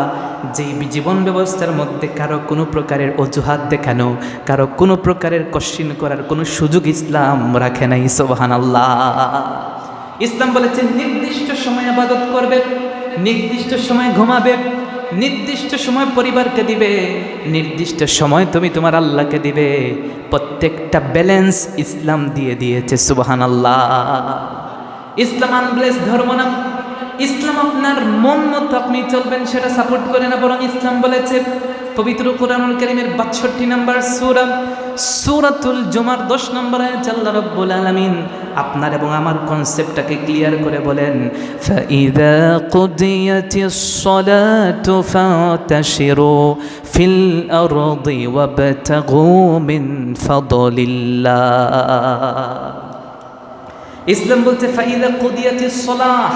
যেই জীবন ব্যবস্থার মধ্যে কারো কোনো প্রকারের অজুহাত দেখানো, কারো কোনো প্রকারের কোশ্চিন করার কোনো সুযোগ ইসলাম রাখে নাই। সুবহানাল্লাহ। ইসলাম বলেছে নির্দিষ্ট সময় ইবাদত করবে, নির্দিষ্ট সময় ঘুমাবে, নির্দিষ্ট সময় পরিবারকে দিবে, নির্দিষ্ট সময় তুমি তোমার আল্লাহকে দিবে। প্রত্যেকটা ব্যালেন্স ইসলাম দিয়ে দিয়েছে। সুবহানাল্লাহ। ইসলাম আনব্লেস ধর্ম না। ইসলাম আপনার মন মতো আপনি চলবেন সেটা সাপোর্ট করে না, বরং ইসলাম বলেছে পবিত্র কুরআনুল কারীমের 62 নম্বর সূরা সূরাতুল জুমার 10 নম্বর আয়াত আল্লাহ রাব্বুল আলামিন আপনার এবং আমার কনসেপ্টটাকে ক্লিয়ার করে বলেন, ফাইযা কুদিয়াতিস সালাতু ফাতাশিরু ফিল আরদি ওয়াবতাগু মিন ফাদলিল্লাহ। ইসলাম বলতে ফাইযা কুদিয়াতিস সালাহ,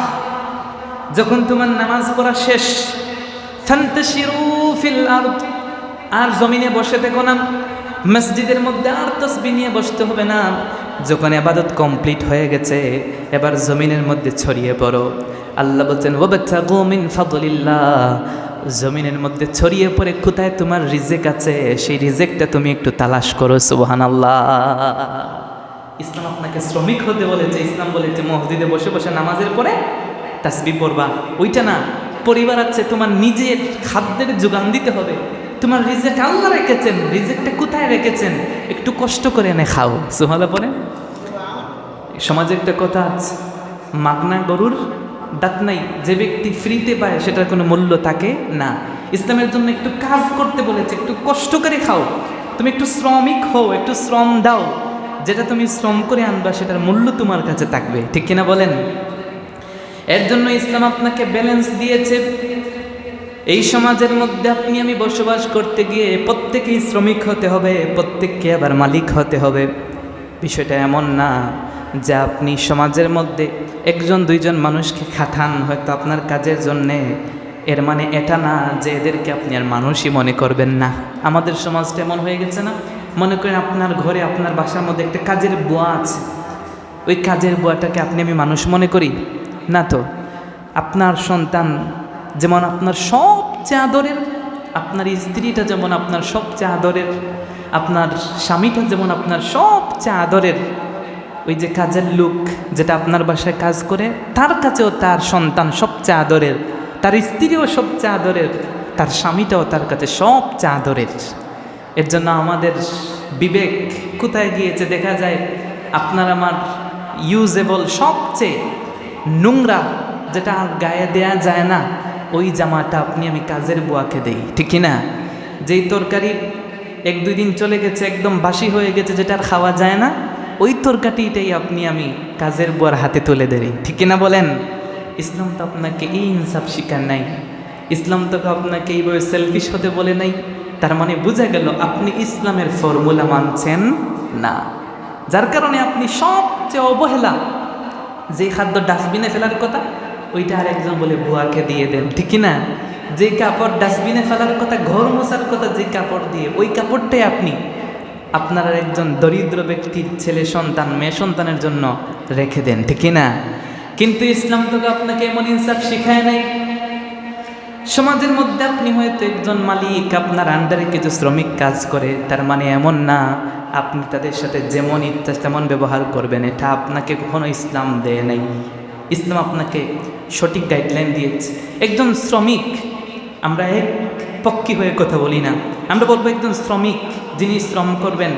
যখন তোমার নামাজ পড়া শেষ, ফান্তাশিরু ফিল আরদ, আর জমিনে বসে থেকো না, মসজিদের মধ্যে আর তাসবিহ নিয়ে বসতে হবে না। যখন ইবাদত কমপ্লিট হয়ে গেছে, এবার জমিনের মধ্যে ছড়িয়ে পড়ো। আল্লাহ বলছেন ওয়াবতাগু মিন ফাদলিল্লাহ, জমিনের মধ্যে ছড়িয়ে পড়ে কোথায় তোমার রিজিক আছে সেই রিজিকটা তুমি একটু তালাশ করো। সুবহানাল্লাহ। ইসলাম আপনাকে শ্রমিক হতে বলেছে। ইসলাম বলেছে মসজিদে বসে বসে নামাজের পরে তাসবিহ পড়বা, ওইটা না। পরিবার আছে, তোমার নিজের খাদ্যের যোগান দিতে হবে। তোমার রিজিক আল্লাহ রেখেছেন, রিজিকটা কোথায় রেখেছেন একটু কষ্ট করে এনে খাও। সুবহানাল্লাহ পরে সমাজে একটা কথা আছে, মাগনা গরুর দাঁত নাই। যে ব্যক্তি ফ্রিতে পায় সেটার কোনো মূল্য থাকে না। ইসলামের জন্য একটু কাজ করতে বলেছে, একটু কষ্ট করে খাও। তুমি একটু শ্রমিক হও, একটু শ্রম দাও। যেটা তুমি শ্রম করে আনবা সেটার মূল্য তোমার কাছে থাকবে, ঠিক কিনা বলেন? এর জন্য ইসলাম আপনাকে ব্যালেন্স দিয়েছে। এই সমাজের মধ্যে আপনি আমি বসবাস করতে গিয়ে প্রত্যেকেই শ্রমিক হতে হবে, প্রত্যেককে আবার মালিক হতে হবে। বিষয়টা এমন না যে আপনি সমাজের মধ্যে একজন দুইজন মানুষকে খাটান হয়তো আপনার কাজের জন্যে, এর মানে এটা না যে এদেরকে আপনি আর মানুষই মনে করবেন না। আমাদের সমাজটা এমন হয়ে গেছে না, মনে করেন আপনার ঘরে আপনার বাসার মধ্যে একটা কাজের বুয়া আছে, ওই কাজের বুয়াটাকে আপনি আমি মানুষ মনে করি না তো। আপনার সন্তান যেমন আপনার সবচেয়ে আদরের, আপনার স্ত্রীটা যেমন আপনার সবচেয়ে আদরের, আপনার স্বামীটা যেমন আপনার সবচেয়ে আদরের, ওই যে কাজের লোক যেটা আপনার বাসায় কাজ করে তার কাছেও তার সন্তান সবচেয়ে আদরের, তার স্ত্রীও সবচেয়ে আদরের, তার স্বামীটাও তার কাছে সবচেয়ে আদরের। এর জন্য আমাদের বিবেক কোথায় গিয়েছে দেখা যায়, আপনার আমার ইউজেবল সবচেয়ে নোংরা যেটা আর গায়ে দেয়া যায় না, ওই জামাটা আপনি আমি কাজের বুয়াকে দেই, ঠিক কি না? যেই তরকারি 1-2 দিন চলে গেছে, একদম বাসি হয়ে গেছে, যেটা আর খাওয়া যায় না, ওই তরকারিটাই আপনি আমি কাজের বুয়ার হাতে তুলে দেই, ঠিক কিনা বলেন? ইসলাম তো আপনাকে এই ইনসাফ শিকার নাই। ইসলাম তো আপনাকে এইভাবে সেলফিশ হতে বলে নাই। তার মানে বোঝা গেল আপনি ইসলামের ফর্মুলা মানছেন না, যার কারণে আপনি সবচেয়ে অবহেলা, যে খাদ্য ডাস্টবিনে ফেলার কথা ওইটা আর একজন বলে বুয়াকে দিয়ে দেন, ঠিক না? যে কাপড় ডাস্টবিনে ফেলার কথা, ঘর মোছার কথা যে কাপড় দিয়ে, ওই কাপড়টাই আপনি আপনার আর একজন দরিদ্র ব্যক্তির ছেলে সন্তান মেয়ে সন্তানের জন্য রেখে দেন, ঠিক না? কিন্তু ইসলাম তো আপনাকে এমন ইনসাফ শিখায় নাই। সমাজের মধ্যে আপনি হয়তো একজন মালিক, আপনার আন্ডারে কিছু শ্রমিক কাজ করে, তার মানে এমন না আপনি তাদের সাথে যেমন ইচ্ছা তেমন ব্যবহার করবেন, এটা আপনাকে কখনো ইসলাম দেয় নাই। ইসলাম আপনাকে সঠিক গাইডলাইন দিয়েছে। একজন শ্রমিক, আমরা এক পক্ষী হয়ে কথা বলি না, আমরা বলবো একজন শ্রমিক যিনি শ্রম করবেন,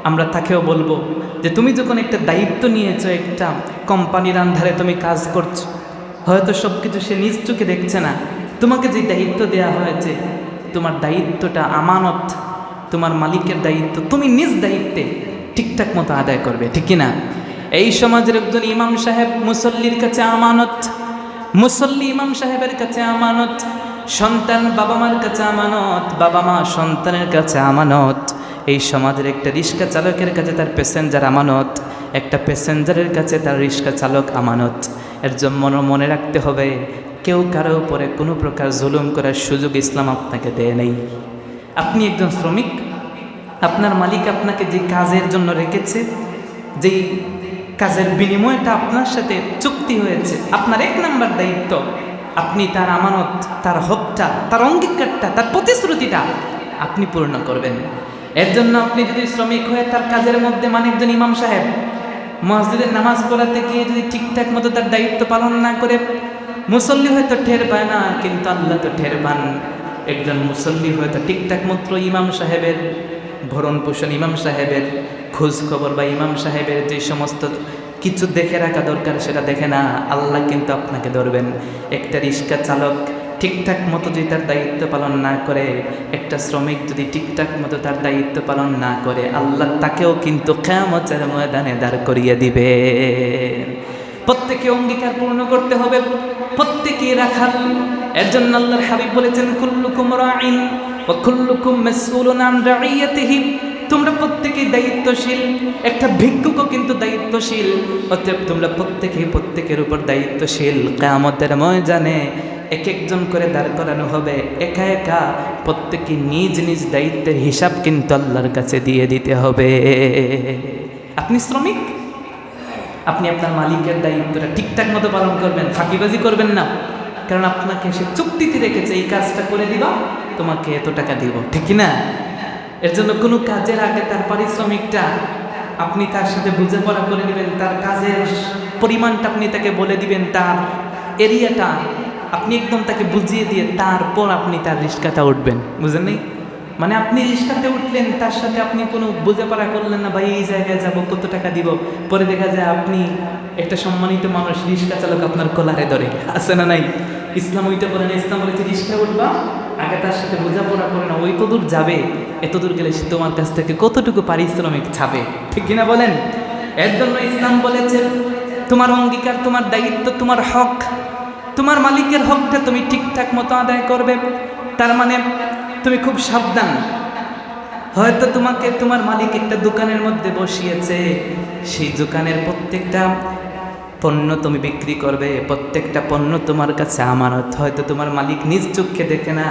আমরা তাকেও বলবো যে তুমি যখন একটা দায়িত্ব নিয়েছো, একটা কোম্পানির আন্ডারে তুমি কাজ করছো, হয়তো সব কিছু সে নিজ চোখে দেখছে না, তোমাকে যে দায়িত্ব দেওয়া হয়েছে, তোমার দায়িত্বটা আমানত, তোমার মালিকের দায়িত্ব, তুমি নিজ দায়িত্বে ঠিকঠাক মতো আদায় করবে, ঠিক না? এই সমাজের একজন ইমাম সাহেব মুসল্লির কাছে আমানত, মুসল্লি ইমাম সাহেবের কাছে আমানত, সন্তান বাবা মার কাছে আমানত, বাবা মা সন্তানের কাছে আমানত। এই সমাজের একটা রিক্সা চালকের কাছে তার প্যাসেঞ্জার আমানত, একটা প্যাসেঞ্জারের কাছে তার রিক্সা চালক আমানত। এর জন্য মনে রাখতে হবে, কেউ কারো উপরে কোনো প্রকার জুলুম করার সুযোগ ইসলাম আপনাকে দেয় নেই। আপনি একজন শ্রমিক, আপনার মালিক আপনাকে যে কাজের জন্য রেখেছে, যেই কাজের বিনিময়টা আপনার সাথে চুক্তি হয়েছে, আপনার এক নাম্বার দায়িত্ব আপনি তার আমানত, তার হকটা, তার অঙ্গীকারটা, তার প্রতিশ্রুতিটা আপনি পূর্ণ করবেন। এর জন্য আপনি যদি শ্রমিক হয়ে তার কাজের মধ্যে মানে একজন ইমাম সাহেব মসজিদের নামাজ পড়াতে গিয়ে যদি ঠিকঠাক মতো তার দায়িত্ব পালন না করে, মুসল্লি হয়তো টের পায় না কিন্তু আল্লাহ তো টের পান। একজন মুসল্লি হয়তো ঠিকঠাক মতো ইমাম সাহেবের ভরণ পোষণ, ইমাম সাহেবের খোঁজ খবর বা ইমাম সাহেবের যে সমস্ত কিছু দেখে রাখা দরকার সেটা দেখে না, আল্লাহ কিন্তু আপনাকে ধরবেন। একটা রিক্সা চালক ঠিকঠাক মতো যদি তার দায়িত্ব পালন না করে, একটা শ্রমিক যদি ঠিকঠাক মতো তার দায়িত্ব পালন না করে, আল্লাহ তাকেও কিন্তু কিয়ামতের ময়দানে দাঁড় করিয়ে দিবে। প্রত্যেকে অঙ্গীকার পূর্ণ করতে হবে, প্রত্যেকে রাখাল। এর জন্য আল্লাহর হাবিব বলেছেন, কুল্লুকুম রাঈন ওয়া কুল্লুকুম মাসউলুন আন রাঈয়াতিহি। তোমরা প্রত্যেকেই দায়িত্বশীল, একটা ভিক্ষুকও কিন্তু দায়িত্বশীল। অতএব তোমরা প্রত্যেকেই প্রত্যেকের উপর দায়িত্বশীল। কিয়ামতের ময়দানে এক একজন করে দাঁড় করানো হবে, একা একা প্রত্যেকে নিজ নিজ দায়িত্বের হিসাব কিন্তু আল্লাহর কাছে দিয়ে দিতে হবে। আপনি শ্রমিক, আপনি আপনার মালিকের দায়িত্বটা ঠিকঠাক মতো পালন করবেন, ফাঁকিবাজি করবেন না। কারণ আপনাকে সে চুক্তিতে রেখেছে, এই কাজটা করে দিবা তোমাকে এত টাকা দিব, ঠিক না? এর জন্য কোনো কাজের আগে তার পারিশ্রমিকটা আপনি তার সাথে বোঝাপড়া করে নেবেন, তার কাজের পরিমাণটা আপনি তাকে বলে দিবেন, তার এরিয়াটা আপনি একদম তাকে বুঝিয়ে দিয়ে তারপর আপনি তার রিস্কাটা উঠবেন। বুঝেন নাই? মানে আপনি রিস্কাতে উঠলেন, তার সাথে আপনি কোনো বোঝাপড়া করলেন না, ভাই এই জায়গায় যাব, কত টাকা দিব। পরে দেখা যায় আপনি একটা সম্মানিত মানুষ, রিস্কা চালক আপনার কলারে ধরে, আছে না নাই? ইসলাম ওইটা বলে না, ইসলাম বলেছে রিস্কা উঠবা আগে তার সাথে বোঝাপড়া করে না, ওই তো দূর যাবে, এত দূর গেলে সে তোমার কাছ থেকে কতটুকু পারিশ্রমিক ছাবে, ঠিক কিনা বলেন? এর জন্য ইসলাম বলেছে তোমার অঙ্গীকার, তোমার দায়িত্ব, তোমার হক, তোমার মালিকের হকটা তুমি ঠিকঠাক মতো আদায় করবে। তার মানে তুমি খুব সাবধান। হয়তো তোমাকে তোমার মালিক একটা দোকানের মধ্যে বসিয়েছে, সেই দোকানের প্রত্যেকটা পণ্য তুমি বিক্রি করবে, প্রত্যেকটা পণ্য তোমার কাছে আমানত। হয়তো তোমার মালিক নিজ চোখে দেখে না,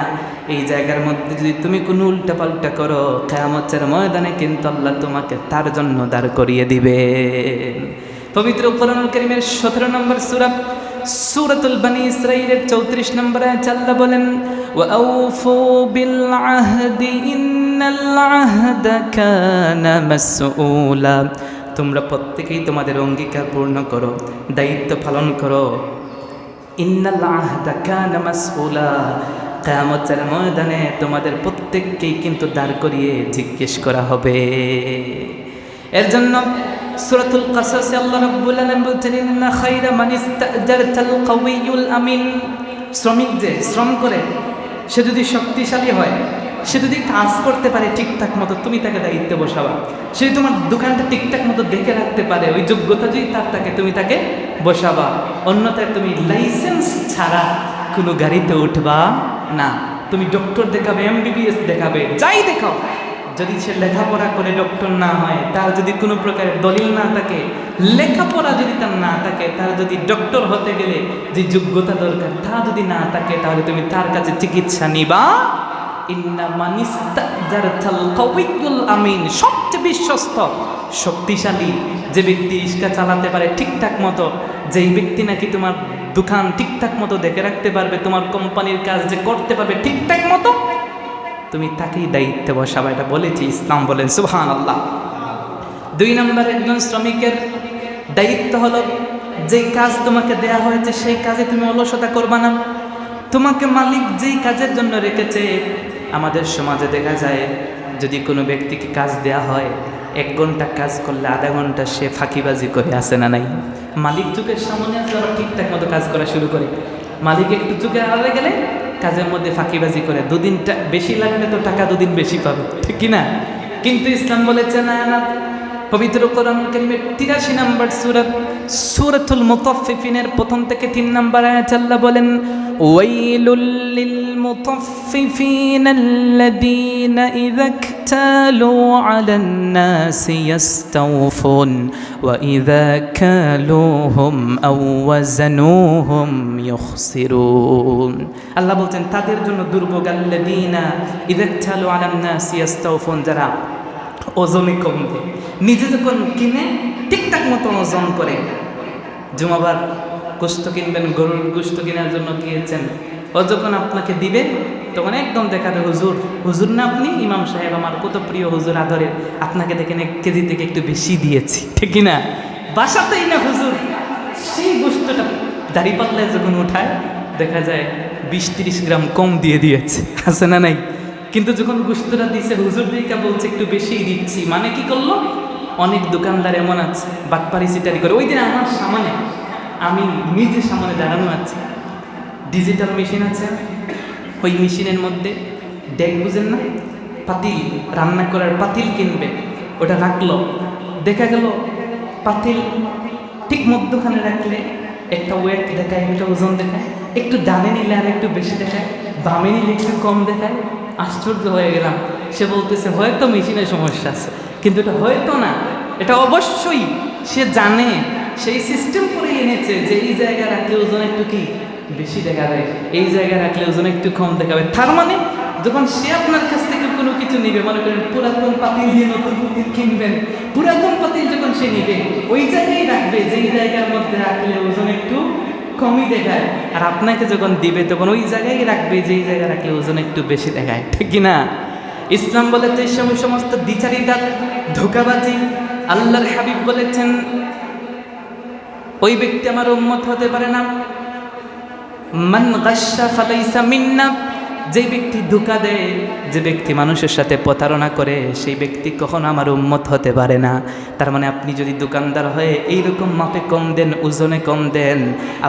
এই জায়গার মধ্যে যদি তুমি কোনো উল্টাপাল্টা করো, কিয়ামতের ময়দানে কিন্তু আল্লাহ তোমাকে তার জন্য দাঁড় করিয়ে দিবে। পবিত্র কোরআনুল কারীমের 17 নম্বর সূরা সূরাতুল বনী ইসরাঈলের 34 নম্বর আয়াতে আল্লাহ বলেন, ওয়া আউফু বিল আহদি ইন্নাল আহদা কানা মাসউলা। তোমরা প্রত্যেকেই তোমাদের অঙ্গীকার পূর্ণ করো, দায়িত্ব পালন করো। ইন্নাল আহদা কানা মাসউলা, কিয়ামতের ময়দানে তোমাদের প্রত্যেককেই কিন্তু দাঁড় করিয়ে জিজ্ঞেস করা হবে। এর জন্য সূরাতুল কাসাসে আল্লাহ রাব্বুল আলামিন বলছেন, ইন্না খায়রা মান ইসতাজারতাল কাওয়িয়ুল আমিন। শ্রমিক যে শ্রম করে, সে যদি শক্তিশালী হয়, সে যদি কাজ করতে পারে ঠিকঠাক মতো, তুমি তাকে দায়িত্বে বসাবা। সে তোমার দোকানটা ঠিকঠাক মতো দেখে রাখতে পারে, ওই যোগ্যতা যদি তার থাকে, তুমি তাকে বসাবা। অন্যথায় তুমি লাইসেন্স ছাড়া কোনো গাড়িতে উঠবা না। তুমি ডক্টর দেখাবে, MBBS দেখাবে, যাই দেখাও, যদি সে লেখাপড়া করে ডক্টর না হয়, তার যদি কোনো প্রকারের দলিল না থাকে, লেখাপড়া যদি তার না থাকে, তার যদি ডক্টর হতে গেলে যে যোগ্যতা দরকার তা যদি না থাকে, তাহলে তুমি তার কাছে চিকিৎসা নিবা। ইন্না মান ইসতাজারতাল কাওয়িয়ুল আমিন, সবচেয়ে বিশ্বস্ত শক্তিশালী যে ব্যক্তি রিক্সা চালাতে পারে ঠিকঠাক মতো, যেই ব্যক্তি নাকি তোমার দোকান ঠিকঠাক মতো দেখে রাখতে পারবে, তোমার কোম্পানির কাজ যে করতে পারবে ঠিকঠাক মতো, তুমি তাকেই দায়িত্বে বসাবা। এটা বলেছি ইসলাম, বলেন সুবহানাল্লাহ। 2 নম্বর, একজন শ্রমিকের দায়িত্ব হলো যেই কাজ তোমাকে দেয়া হয়েছে সেই কাজে তুমি অলসতা করবা না। তোমাকে মালিক যেই কাজের জন্য রেখেছে, আমাদের সমাজে দেখা যায় যদি কোনো ব্যক্তিকে কাজ দেয়া হয়, 1 ঘন্টা কাজ করলে আধা ঘন্টা সে ফাঁকিবাজি করে, আসে না নাই? মালিক চোখের সামনে আসলে আবার ঠিকঠাক মতো কাজ করা শুরু করে, মালিক একটু চোখে আড়ালে গেলে কাজের মধ্যে ফাঁকিবাজি করে। 2 দিন বেশি লাগলে তো টাকা 2 দিন বেশি পাবে, ঠিক কি না? কিন্তু ইসলাম বলেছে না না। পবিত্র কোরআনুল কারীমের 83 নম্বর সূরা সূরাতুল মুতাফফিফিনের 1 থেকে 3 নম্বর আয়াতে আল্লাহ বলেন, ওয়াইলুল লিল المطففين الذين إذا اكتالوا على الناس يستوفون وإذا كالوهم أو وزنوهم يخسرون আল্লাহ বলতেন তাদের জন্য দুর্ভোগ আল্লাযীনা ইযা ইকতালু আলান নাস ইয়াস্তাওফুন, যারা ওজনে কম দেয়, নিজে যখন কিনে ঠিকঠাক মতো ওজন করে। জুমাবার গোশত কিনবেন, গরুর গোশত কেনার জন্য গিয়েছেন, ও যখন আপনাকে দিবে তখন একদম দেখাবে হুজুর, হুজুর না আপনি, ইমাম সাহেব আমার কত প্রিয় হুজুর আদরের, আপনাকে দেখেন 1 কেজি থেকে একটু বেশি দিয়েছি, ঠিক কিনা? বাসাতেই না হুজুর, সেই গোশতটা দাড়িপাল্লায় যখন উঠায় দেখা যায় 20-30 গ্রাম কম দিয়ে দিয়েছে, আছে না নাই? কিন্তু যখন গোশতটা দিয়েছে হুজুর দিকে বলছে একটু বেশি দিচ্ছি, মানে কি করলো? অনেক দোকানদার এমন আছে বাটপারি সিটারি করে। ওই দিন আমার সামনে, আমি নিজে সামনে দাঁড়ানো আছি, ডিজিটাল মেশিন আছে, ওই মেশিনের মধ্যে ডেক বুঝেন না, পাতিল, রান্না করার পাতিল কিনবে, ওটা রাখলো, দেখা গেল পাতিল ঠিক মধ্যখানে রাখলে একটা ওয়েট দেখায়, একটা ওজন দেখায়, একটু ডানে নিলে আর একটু বেশি দেখায়, বামে নিলে একটু কম দেখায়। আশ্চর্য হয়ে গেলাম। সে বলতেছে হয়তো মেশিনের সমস্যা আছে, কিন্তু এটা হয়তো না, এটা অবশ্যই সে জানে, সেই সিস্টেম করে এনেছে যে এই জায়গায় রাখলে ওজন একটু কি বেশি দেখা যায়, এই জায়গায় রাখলে ওজন একটু কম দেখাবে। তার মানে যখন সে আপনার কাছ থেকে কোনো কিছু নিবে, মনে করেন পুরাতন পাতিল দিয়ে নতুন পাতিল কিনবেন, পুরাতন পাতিল যখন সে নিবে ওই জায়গায় রাখবে যেই জায়গার মধ্যে রাখলে ওজন একটু কমই দেখায়, আর আপনাকে যখন দিবে তখন ওই জায়গায় রাখবে যেই জায়গায় রাখলে ওজন একটু বেশি দেখায়, ঠিক কিনা? ইসলাম বলে তো এই সমস্ত দ্বিচারিতা, ধোঁকাবাজি। আল্লাহর হাবিব বলেছেন ওই ব্যক্তি আমার উম্মত হতে পারে না। মান গাশশা ফালাইসা মিন্না, যে ব্যক্তি ধোঁকা দেয়, যে ব্যক্তি মানুষের সাথে প্রতারণা করে, সেই ব্যক্তি কখনো আমার উম্মত হতে পারে না। তার মানে আপনি যদি দোকানদার হয়ে এইরকম মাপে কম দেন, ওজনে কম দেন,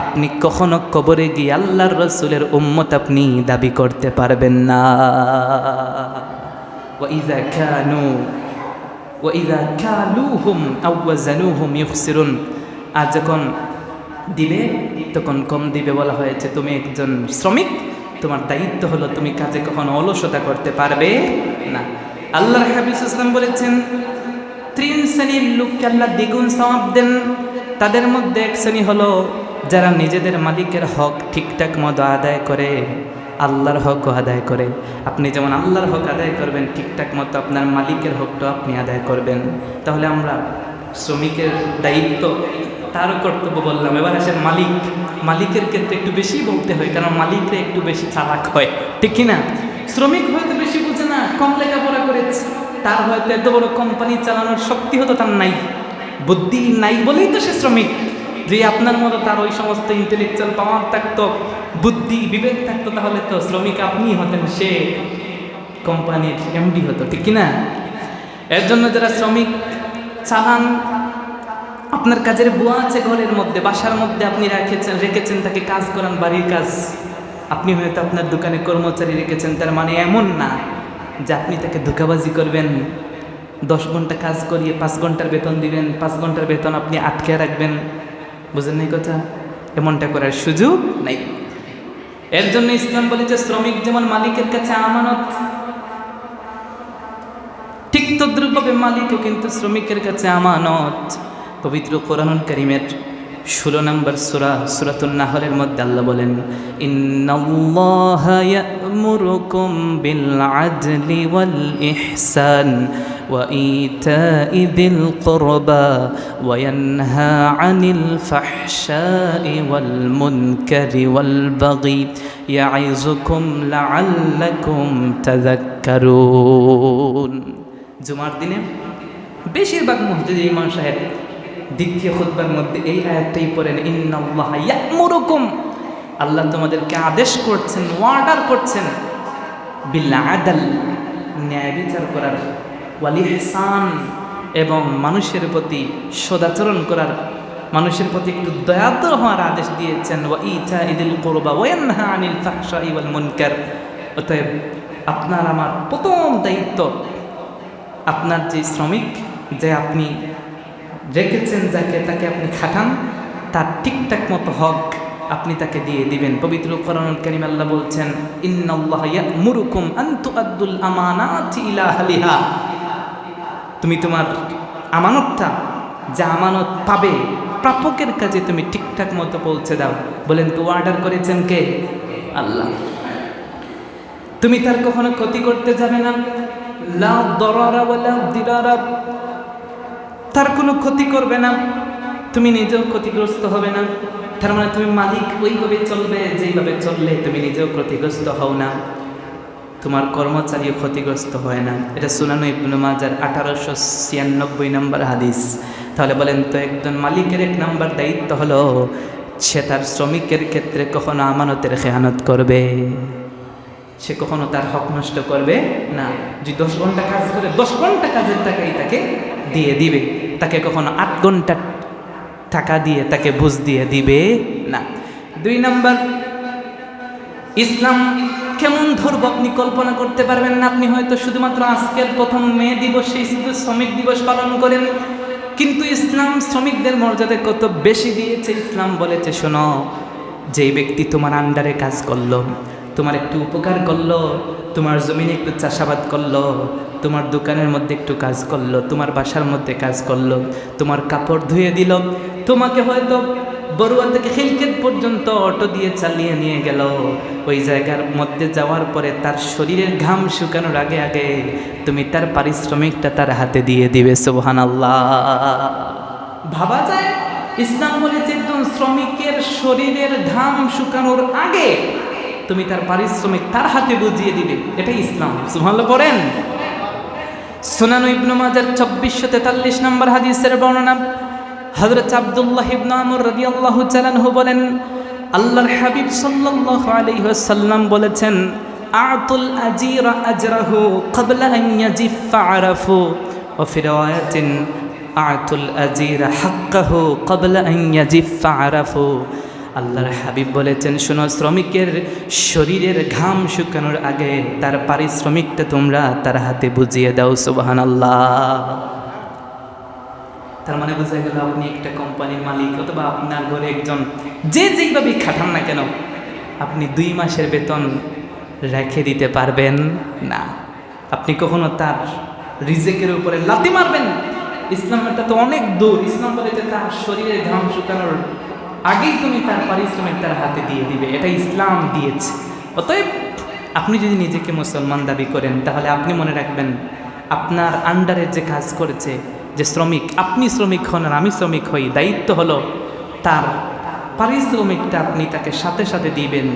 আপনি কখনো কবরে গিয়ে আল্লাহর রাসূলের উম্মত আপনি দাবি করতে পারবেন না। ওয়াইযা কালুহুম আও ওয়াজানুহুম ইখসিরুন, আর যখন দিবে তখন কম দিবে। বলা হয়েছে তুমি একজন শ্রমিক, তোমার দায়িত্ব হলো তুমি কাজে কখনো অলসতা করতে পারবে না। আল্লাহর হাবিব সাল্লাল্লাহু আলাইহি ওয়াসাল্লাম বলেছেন 3 শ্রেণীর লোককে আল্লাহ দ্বিগুণ সওয়াব দেন। তাদের মধ্যে এক শ্রেণী হলো যারা নিজেদের মালিকের হক ঠিকঠাক মতো আদায় করে, আল্লাহর হকও আদায় করে। আপনি যেমন আল্লাহর হক আদায় করবেন, ঠিকঠাক মতো আপনার মালিকের হকটাও আপনি আদায় করবেন। তাহলে আমরা শ্রমিকের দায়িত্ব, তার কর্তব্য বললাম। এবার আসেন মালিক। মালিকের ক্ষেত্রে একটু বেশি বলতে হয়, কারণ মালিকরা একটু বেশি চালাক হয়, ঠিক কিনা? শ্রমিক হয়তো বেশি বুঝে না, কম লেখাপড়া করেছে, তার হয়তো এত বড় কোম্পানি চালানোর শক্তি হতো তার নাই, বুদ্ধি নাই বলেই তো সে শ্রমিক। যে আপনার মতো তার ওই সমস্ত ইন্টেলেকচুয়াল পাওয়ার থাকতো, বুদ্ধি বিবেক থাকতো, তাহলে তো শ্রমিক আপনি হতেন, সে কোম্পানির এমডি হতো, ঠিক কিনা? এর জন্য যারা শ্রমিক চালান, আপনার কাজের বুয়া আছে ঘরের মধ্যে, বাসার মধ্যে আপনি রেখেছেন তাকে কাজ করান, বাড়ির কাজ। আপনি হয়তো আপনার দোকানে কর্মচারী রেখেছেন, তার মানে এমন না যে আপনি তাকে ধোঁকাবাজি করবেন, 10 ঘন্টা কাজ করিয়ে 5 ঘন্টার বেতন দিবেন, 5 ঘন্টার বেতন আপনি আটকে রাখবেন। বুঝেন নাই কথা? এমনটা করার সুযোগ নাই। এর জন্য ইসলাম বলে যে শ্রমিক যেমন মালিকের কাছে আমানত, ঠিক তদ্রূপভাবে মালিকও কিন্তু শ্রমিকের কাছে আমানত। পবিত্র কোরআনুল কারীমের 16 নম্বর সূরা সূরাতুন নাহলের মধ্যে আল্লাহ বলেন, ইন্নাল্লাহা ইয়া'মুরুকুম বিল আদলি ওয়াল ইহসান ওয়া ইতা'i যিল কুরবা ওয়া ইয়ানহা আনিল ফাহশাই ওয়াল মুনকারি ওয়াল বাগি ইয়া'iযুকুম লা'আল্লাকুম তাযাক্কারুন। জুমার দিনে বেশিরভাগ মসজিদে ইমাম সাহেব দ্বিতীয় খুতবার মধ্যে এই আয়াতটাই পড়েন, ইন্নাল্লাহা ইয়া'মুরুকুম, আল্লাহ তোমাদেরকে আদেশ করছেন, অর্ডার করছেন, বিল আদল, ন্যায় বিচার করার, ওয়াল ইহসান, এবং মানুষের প্রতি সদাচরণ করার, মানুষের প্রতি একটু দয়াদ্র হওয়ার আদেশ দিয়েছেন, ওয়া ইতা'i যিল কুরবা ওয়া ইয়ানহা আনিল ফাহশাই ওয়াল মুনকার। অতএব আপনার আমার প্রথম দায়িত্ব, আপনার যে শ্রমিক, যে আপনি রেখেছেন যাকে, তাকে আপনি খাটান, তার ঠিকঠাক মতো হক আপনি তাকে দিয়ে দিবেন। পবিত্র কোরআনুল কারীম আল্লাহ বলছেন, ইন্নাল্লাহা ইয়া'মুরুকুম আন তুআদ্দুল আমানাতি ইলা আহলিহা। তুমি তোমার আমানতটা, যা আমানত পাবে প্রাপকের কাছে তুমি ঠিকঠাক মতো পৌঁছে দাও। বলেন তো অর্ডার করেছেন কে? আল্লাহ। তুমি তার কখনো ক্ষতি করতে যাবে না, লা দরারা ওয়ালা দিরারা, তার কোনো ক্ষতি করবে না, তুমি নিজেও ক্ষতিগ্রস্ত হবে না। তার মানে তুমি মালিক ওইভাবে চলবে যেইভাবে চললে তুমি নিজেও ক্ষতিগ্রস্ত হও না, তোমার কর্মচারীও ক্ষতিগ্রস্ত হয় না। এটা সুনান ইবনে মাজার 1896 নম্বর হাদিস। তাহলে বলেন তো একজন মালিকের এক নম্বর দায়িত্ব হলো সে তার শ্রমিকের ক্ষেত্রে কখনো আমানতের খেয়ানত করবে, সে কখনো তার হক নষ্ট করবে না। যদি 10 ঘন্টা কাজ করে 10 ঘন্টা কাজের টাকাই তাকে দিয়ে দিবে, তাকে কখনো 8 ঘন্টা টাকা দিয়ে তাকে বুঝ দিয়ে দিবে না। 2 নম্বর, ইসলাম কেমন ধরব আপনি কল্পনা করতে পারবেন না। আপনি হয়তো শুধুমাত্র আজকের প্রথম মে দিবসে শুধু শ্রমিক দিবস পালন করেন, কিন্তু ইসলাম শ্রমিকদের মর্যাদা কত বেশি দিয়েছে। ইসলাম বলেছে, শোনো, যেই ব্যক্তি তোমার আন্ডারে কাজ করলো, তোমার একটু উপকার করলো, তোমার জমিনে একটু চাষাবাদ করলো, তোমার দোকানের মধ্যে একটু কাজ করলো, তোমার বাসার মধ্যে কাজ করলো, তোমার কাপড় ধুয়ে দিল, তোমাকে হয়তো বড়ুয়া থেকে খিলকেত পর্যন্ত অটো দিয়ে চালিয়ে নিয়ে গেল, ওই জায়গার মধ্যে যাওয়ার পরে তার শরীরের ঘাম শুকানোর আগে আগে তুমি তার পারিশ্রমিকটা তার হাতে দিয়ে দিবে। সুবহানাল্লাহ। ভাবা যায়? ইসলাম বলেছে একজন শ্রমিকের শরীরের ঘাম শুকানোর আগে তুমি তার পারিশ্রমিক তার হাতে বুঝিয়ে দিবে। এটাই ইসলাম। সুবহানাল্লাহ পড়েন। সুনান ইবনে মাজার 2443 নম্বর হাদিসের বর্ণনা, হযরত আব্দুল্লাহ ইবনে আমর রাদিয়াল্লাহু তাআলা আনহু বলেন, আল্লাহর হাবিব সাল্লাল্লাহু আলাইহি ওয়াসাল্লাম বলেছেন, আতুল আজিরা আজরাহু ক্বাবলা আন ইয়াজিফা আরাফু, ওয়া ফি রিওয়ায়াতিন আতুল আজিরা হাক্কাহু ক্বাবলা আন ইয়াজিফা আরাফু। আল্লাহর হাবিব বলেছেন, শোনো, শ্রমিকের শরীরের ঘাম শুকানোর আগে তার পারিশ্রমিকটা তোমরা তার হাতে বুঝিয়ে দাও। সুবহানাল্লাহ। তার মানে বোঝা গেল আপনি একটা কোম্পানির মালিক অথবা আপনার ঘরে একজন যেইভাবে খাটান না কেন, আপনি 2 মাসের বেতন রেখে দিতে পারবেন না। আপনি কখনো তার রিজেকের উপরে লাথি মারবেন? ইসলামটা তো অনেক দূর। ইসলাম বলে যে তার শরীরে ঘাম শুকানোর আগেই তুমি তার পারিশ্রমিক তার হাতে দিয়ে দিবে। এটা ইসলাম দিয়েছে। অতএব আপনি যদি নিজেকে মুসলমান দাবি করেন, তাহলে আপনি মনে রাখবেন আপনার আন্ডারে যে কাজ করেছে, যে শ্রমিক, আপনি শ্রমিক হন আর আমি শ্রমিক হই, দায়িত্ব হলো তার পারিশ্রমিকটা আপনি তাকে সাথে সাথে দিবেন।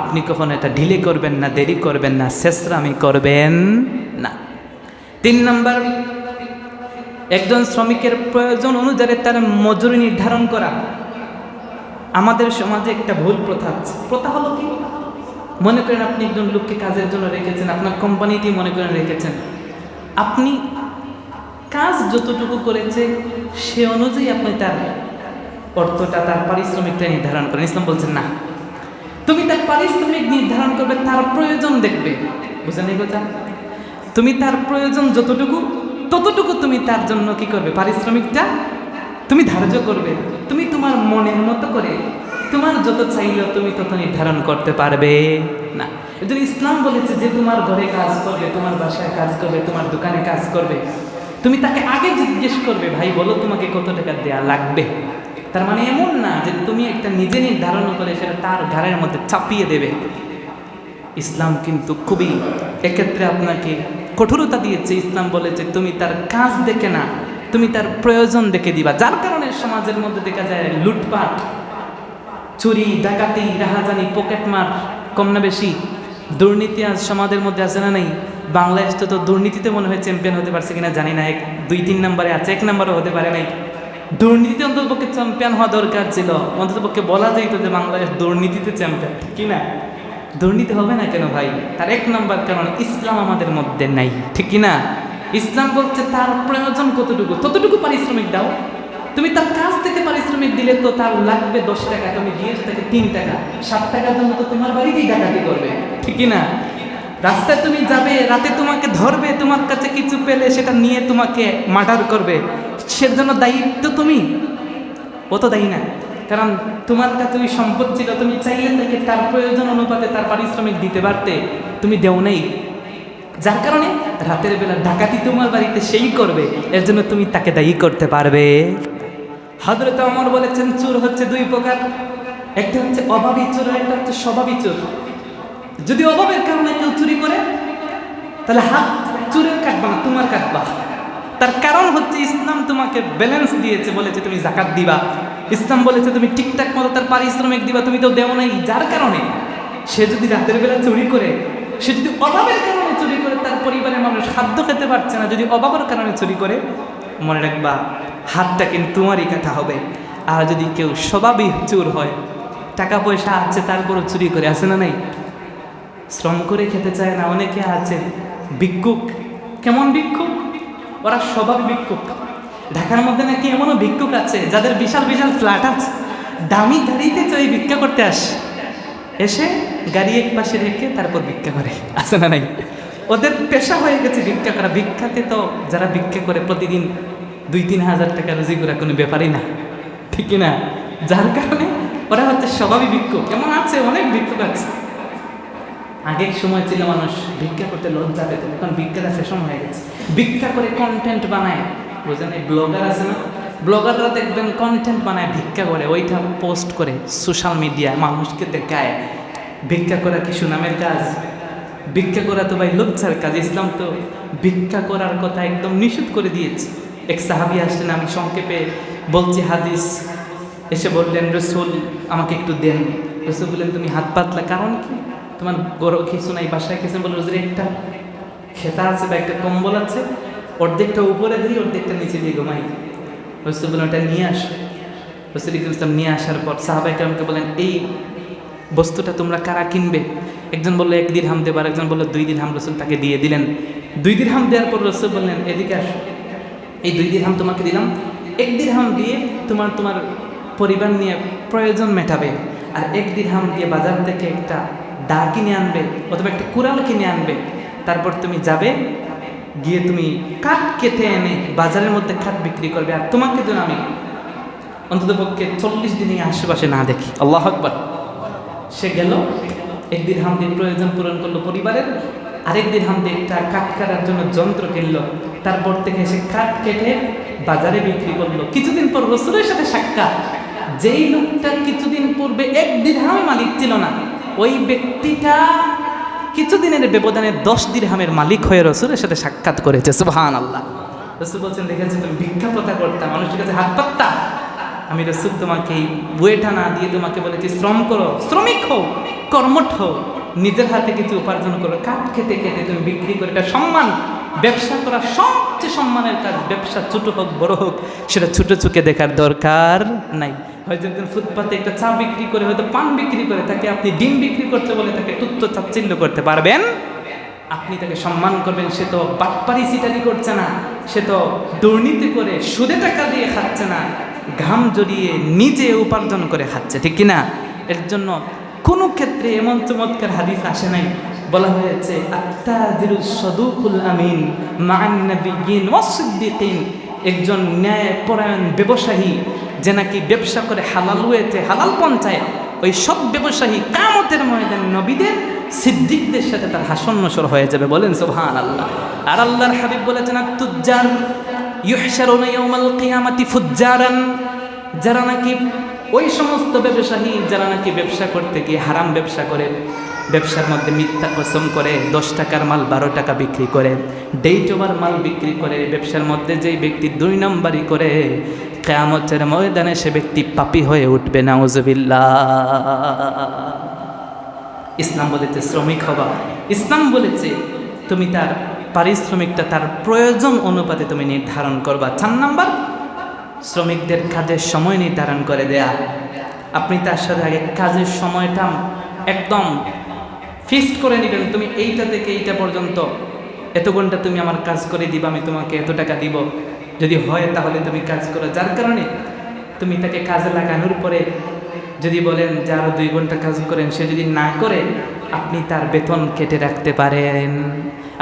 আপনি কখনো এটা ঢিলে করবেন না, দেরি করবেন না, শেষরামি করবেন না। 3 নম্বর, একজন শ্রমিকের প্রয়োজন অনুযায়ী তার মজুরি নির্ধারণ করা। আমাদের সমাজে একটা ভুল প্রথা আছে। প্রথা হলো কি, মনে করেন আপনি একজন লোককে কাজের জন্য রেখেছেন, আপনার কোম্পানিতেই মনে করেন রেখেছেন, আপনি কাজ যতটুকু করেছে সে অনুযায়ী আপনি তার অর্থটা, তার পারিশ্রমিকটা নির্ধারণ করেন। ইসলাম বলছেন না, তুমি তার পারিশ্রমিক নির্ধারণ করবে, তার প্রয়োজন দেখবে। বুঝলেন এই কথা? তুমি তার প্রয়োজন যতটুকু, ততটুকু তুমি তার জন্য কি করবে, পারিশ্রমিকটা তুমি ধার্য করবে। তুমি তোমার মনের মতো করে তোমার যত চাইলেও তুমি তত নির্ধারণ করতে পারবে না। এজন্য ইসলাম বলেছে যে তোমার ঘরে কাজ করবে, তোমার বাসায় কাজ করবে, তোমার দোকানে কাজ করবে, তুমি তাকে আগে জিজ্ঞেস করবে, ভাই বলো তোমাকে কত টাকা দেয়া লাগবে। তার মানে এমন না যে তুমি একটা নিজে নির্ধারণ করে সেটা তার ঘাড়ের মধ্যে চাপিয়ে দেবে। ইসলাম কিন্তু খুবই এক্ষেত্রে আপনাকে কঠোরতা দিয়েছে। ইসলাম বলেছে তুমি তার কাজ দেখে না, তুমি তার প্রয়োজন দেখে দিবা। যার কারণে সমাজের মধ্যে দেখা যায় লুটপাট, চুরি, ডাকাতি, রাহাজানি, পকেটমার কম না বেশি, দুর্নীতি আজ সমাজের মধ্যে আছে না নেই? বাংলাদেশ তো দুর্নীতিতে মনে হয় চ্যাম্পিয়ন হতে পারছে কিনা জানি না, 2-3 নম্বরে আছে, 1 নম্বরে হতে পারে নাই। দুর্নীতিতে অন্ততপক্ষে চ্যাম্পিয়ন হওয়া দরকার ছিল। অন্ততপক্ষে বলা যাইতো যে বাংলাদেশ দুর্নীতিতে চ্যাম্পিয়ন, ঠিক না? দুর্নীতি হবে না কেন ভাই? তার 1 নম্বর কারণ ইসলাম আমাদের মধ্যে নাই, ঠিক কিনা? ইসলাম বলছে তার প্রয়োজন কতটুকু, ততটুকু পারিশ্রমিক দাও। তুমি তার কাছ থেকে পারিশ্রমিক দিলে তো তার লাগবে 10 টাকা, তুমি দিয়েছো তাকে 3 টাকা, 7 টাকার জন্য তো তোমার বাড়িতেই ডাকাতি করবে, ঠিক কিনা? রাস্তায় তুমি যাবে, রাতে তোমাকে ধরবে, তোমার কাছে কিছু পেলে সেটা নিয়ে তোমাকে মার্ডার করবে, সের জন্য দায়িত্ব তুমি? ও তো দায়ী না। কারণ তোমার কাছে ওই সম্পদ ছিল, তুমি চাইলে তাকে তার প্রয়োজন অনুপাতে তার পারিশ্রমিক দিতে পারতে, তুমি দেও নাই। যার কারণে রাতের বেলা ডাকাতি তোমার বাড়িতে সেই করবে, এর জন্য তুমি তাকে দায়ী করতে পারবে? হযরত ওমর বলেছেন চোর হচ্ছে দুই প্রকার, একটা হচ্ছে অভাবী চোর, একটা হচ্ছে স্বভাবী চোর। যদি অভাবের কারণে কেউ চুরি করে তাহলে হাত চোরের কাটবা না, তোমার কাটবা। তার কারণ হচ্ছে ইসলাম তোমাকে ব্যালেন্স দিয়েছে, বলেছে তুমি যাকাত দিবা, ইসলাম বলেছে তুমি ঠিকঠাক মতো তার পারিশ্রমিক দিবা, তুমি তো দেও নাই। যার কারণে সে যদি রাতের বেলা চুরি করে, সে যদি অভাবের কারণে চুরি করে, তার পরিবারের মানুষ খাদ্য খেতে পারছে না, যদি অভাবের কারণে চুরি করে, মনে রাখবা হাতটা কিন্তু তোমারই কাটা হবে। আর যদি কেউ স্বভাবই চোর হয়, টাকা পয়সা আছে তারপরও চুরি করে, আছে না নাই? শ্রম করে খেতে চায় না, অনেকে আছে ভিক্ষুক। কেমন ভিক্ষুক? ওরা স্বভাব ভিক্ষুক। ঢাকার মধ্যে নাকি এমনও ভিক্ষুক আছে যাদের বিশাল বিশাল ফ্ল্যাট আছে, দামি গাড়িতে চড়ে ভিক্ষা করতে আসে, এসে গাড়ি এক পাশে রেখে তারপর ভিক্ষা করে, আছে না নাই? ওদের পেশা হয়ে গেছে ভিক্ষা করা। ভিক্ষাতে তো যারা ভিক্ষা করে প্রতিদিন 2-3 হাজার টাকা রুজি করা কোনো ব্যাপারই না, ঠিক না? যার কারণে ওরা হচ্ছে স্বভাবই ভিক্ষুক। এমন আছে, অনেক ভিক্ষুক আছে। আগের সময় ছিল মানুষ ভিক্ষা করতে লজ্জা পেত, এখন ভিক্ষাটা ফ্যাশন হয়ে গেছে। ভিক্ষা করে কন্টেন্ট বানায়, বুঝলেন? এই ব্লগার আছে না, ব্লগাররা দেখবেন কন্টেন্ট বানায়, ভিক্ষা করে, ওইটা পোস্ট করে সোশ্যাল মিডিয়ায় মানুষকে দেখায়। ভিক্ষা করা কি সুনামের কাজ? ভিক্ষা করা তো ভাই লজ্জার কাজ। ইসলাম তো ভিক্ষা করার কথা একদম নিষেধ করে দিয়েছে। এক সাহাবী আসলেন, আমি সংক্ষেপে বলছি হাদিস, এসে বললেন রাসূল আমাকে একটু দেন। রাসূল বললেন তুমি হাত পাতলা, কারণ কি? তোমার গরম কিছু নাই, বাসায় কিছু? বলল হুজুর একটা খেতা আছে বা একটা কম্বল আছে, অর্ধেকটা উপরে দিই, অর্ধেকটা নিচে দিয়ে ঘুমাই। রাসূল বললেন ওটা নিয়ে আস। রাসূল ইসলাম নিয়ে আসার পর সাহাবায়ে কেরামকে বলেন এই বস্তুটা তোমরা কারা কিনবে? একজন বললো 1 দিরহাম দেব, আর একজন বললো 2 দিরহাম। রাসূল তাকে দিয়ে দিলেন। 2 দিরহাম দেওয়ার পর রাসূল বললেন এদিকে আসো, এই 2 দিরহাম তোমাকে দিলাম, 1 দিরহাম দিয়ে তোমার পরিবার নিয়ে প্রয়োজন মেটাবে, আর 1 দিরহাম দিয়ে বাজার থেকে একটা দা কিনে আনবে অথবা একটা কুড়াল কিনে আনবে। তারপর তুমি যাবে, গিয়ে তুমি কাঠ কেটে এনে বাজারের মধ্যে কাঠ বিক্রি করবে, আর তোমাকে যেন আমি অন্ততপক্ষে 40 দিনে আশেপাশে না দেখি। আল্লাহু আকবার। সে গেল, 1 দিরহাম দিয়ে প্রয়োজন পূরণ করলো পরিবারের, আরেক দিরহাম দিয়ে একটা কাঠ কাটার জন্য যন্ত্র কিনলো। তারপর থেকে সে কাঠ কেটে বাজারে বিক্রি করলো। কিছুদিন পর রাসূলের সাথে সাক্ষাৎ। যেই লোকটা কিছুদিন পূর্বে 1 দিরহামের মালিক ছিল না, ওই ব্যক্তিটা কিছুদিনের ব্যবধানে 10 দিরহামের মালিক হয়ে রাসূলের সাথে সাক্ষাৎ করেছে। সুবহানাল্লাহ। রাসূল বলছেন দেখেছেন তুমি ভিক্ষা প্রথা করতা, মানুষের কাছে হাত পাততা, আমি রাসূল তোমাকে এই বইটা না দিয়ে তোমাকে বলেছি শ্রম করো, শ্রমিক হও, কর্মঠ হও, নিজের হাতে কিছু উপার্জন করো, কাঠ খেতে খেতে তুমি বিক্রি করে, এটা সম্মান। ব্যবসা করা সবচেয়ে সম্মানের কাজ। ব্যবসা ছোট হোক বড় হোক, সেটা ছোট চোখে দেখার দরকার নাই। হয়তো একজন ফুটপাতে একটা চা বিক্রি করে, হয়তো পান বিক্রি করে, তাকে আপনি ডিম বিক্রি করতে বলে তাকে তুচ্ছ তাচ্ছিল্য করতে পারবেন? আপনি তাকে সম্মান করবেন। সে তো বাটপারি সিটারি করছে না, সে তো দুর্নীতি করে সুদে টাকা দিয়ে খাচ্ছে না, ঘাম জড়িয়ে নিজে উপার্জন করে খাচ্ছে, ঠিক কিনা? এর জন্য কোনো ক্ষেত্রে এমন চমৎকার হাদিস আসে নাই, বলা হয়েছে আত্তাজিরুস সাদুকুল আমিন মা'আন নাবিয়্যিন ওয়াস সিদ্দিকিন, একজন ন্যায়পরায়ণ ব্যবসায়ী যে নাকি ব্যবসা করে হালাল ওয়েতে হালাল পন্থায়, ওই সব ব্যবসায়ী কিয়ামতের ময়দানে নবীদের সিদ্দিকদের সাথে তার হাসন নসর হয়ে যাবে। বলেন সুবহানাল্লাহ। আর আল্লাহর হাবিব বলেছেন আত-তুজ্জার ইউহশারুনা ইয়াওমাল কিয়ামাতি ফুজ্জারান, যারা নাকি ওই সমস্ত ব্যবসায়ী যারা নাকি ব্যবসা করতে গিয়ে হারাম ব্যবসা করে, ব্যবসার মধ্যে মিথ্যা কসম করে, 10 টাকার মাল 12 টাকা বিক্রি করে, ডেট ওভার মাল বিক্রি করে, ব্যবসার মধ্যে যেই ব্যক্তি 2 নম্বরই করে, কিয়ামতের ময়দানে সে ব্যক্তি পাপী হয়ে উঠবে। নাউজুবিল্লাহ। ইসলাম বলেছে শ্রমিক হবা। ইসলাম বলেছে তুমি তার পারিশ্রমিকটা তার প্রয়োজন অনুপাতে তুমি নির্ধারণ করবা। 4 নাম্বার, শ্রমিকদের কাজের সময় নির্ধারণ করে দেয়া। আপনি তার সাথে আগে কাজের সময়টা একদম ফিক্সড করে নেবেন। তুমি এইটা থেকে এইটা পর্যন্ত এত ঘন্টা তুমি আমার কাজ করে দিবা, আমি তোমাকে এত টাকা দিব। যদি হয় তাহলে তুমি কাজ করো। যার কারণে তুমি তাকে কাজে লাগানোর পরে যদি বলেন যে আরও 2 ঘন্টা কাজ করেন, সে যদি না করে, আপনি তার বেতন কেটে রাখতে পারেন।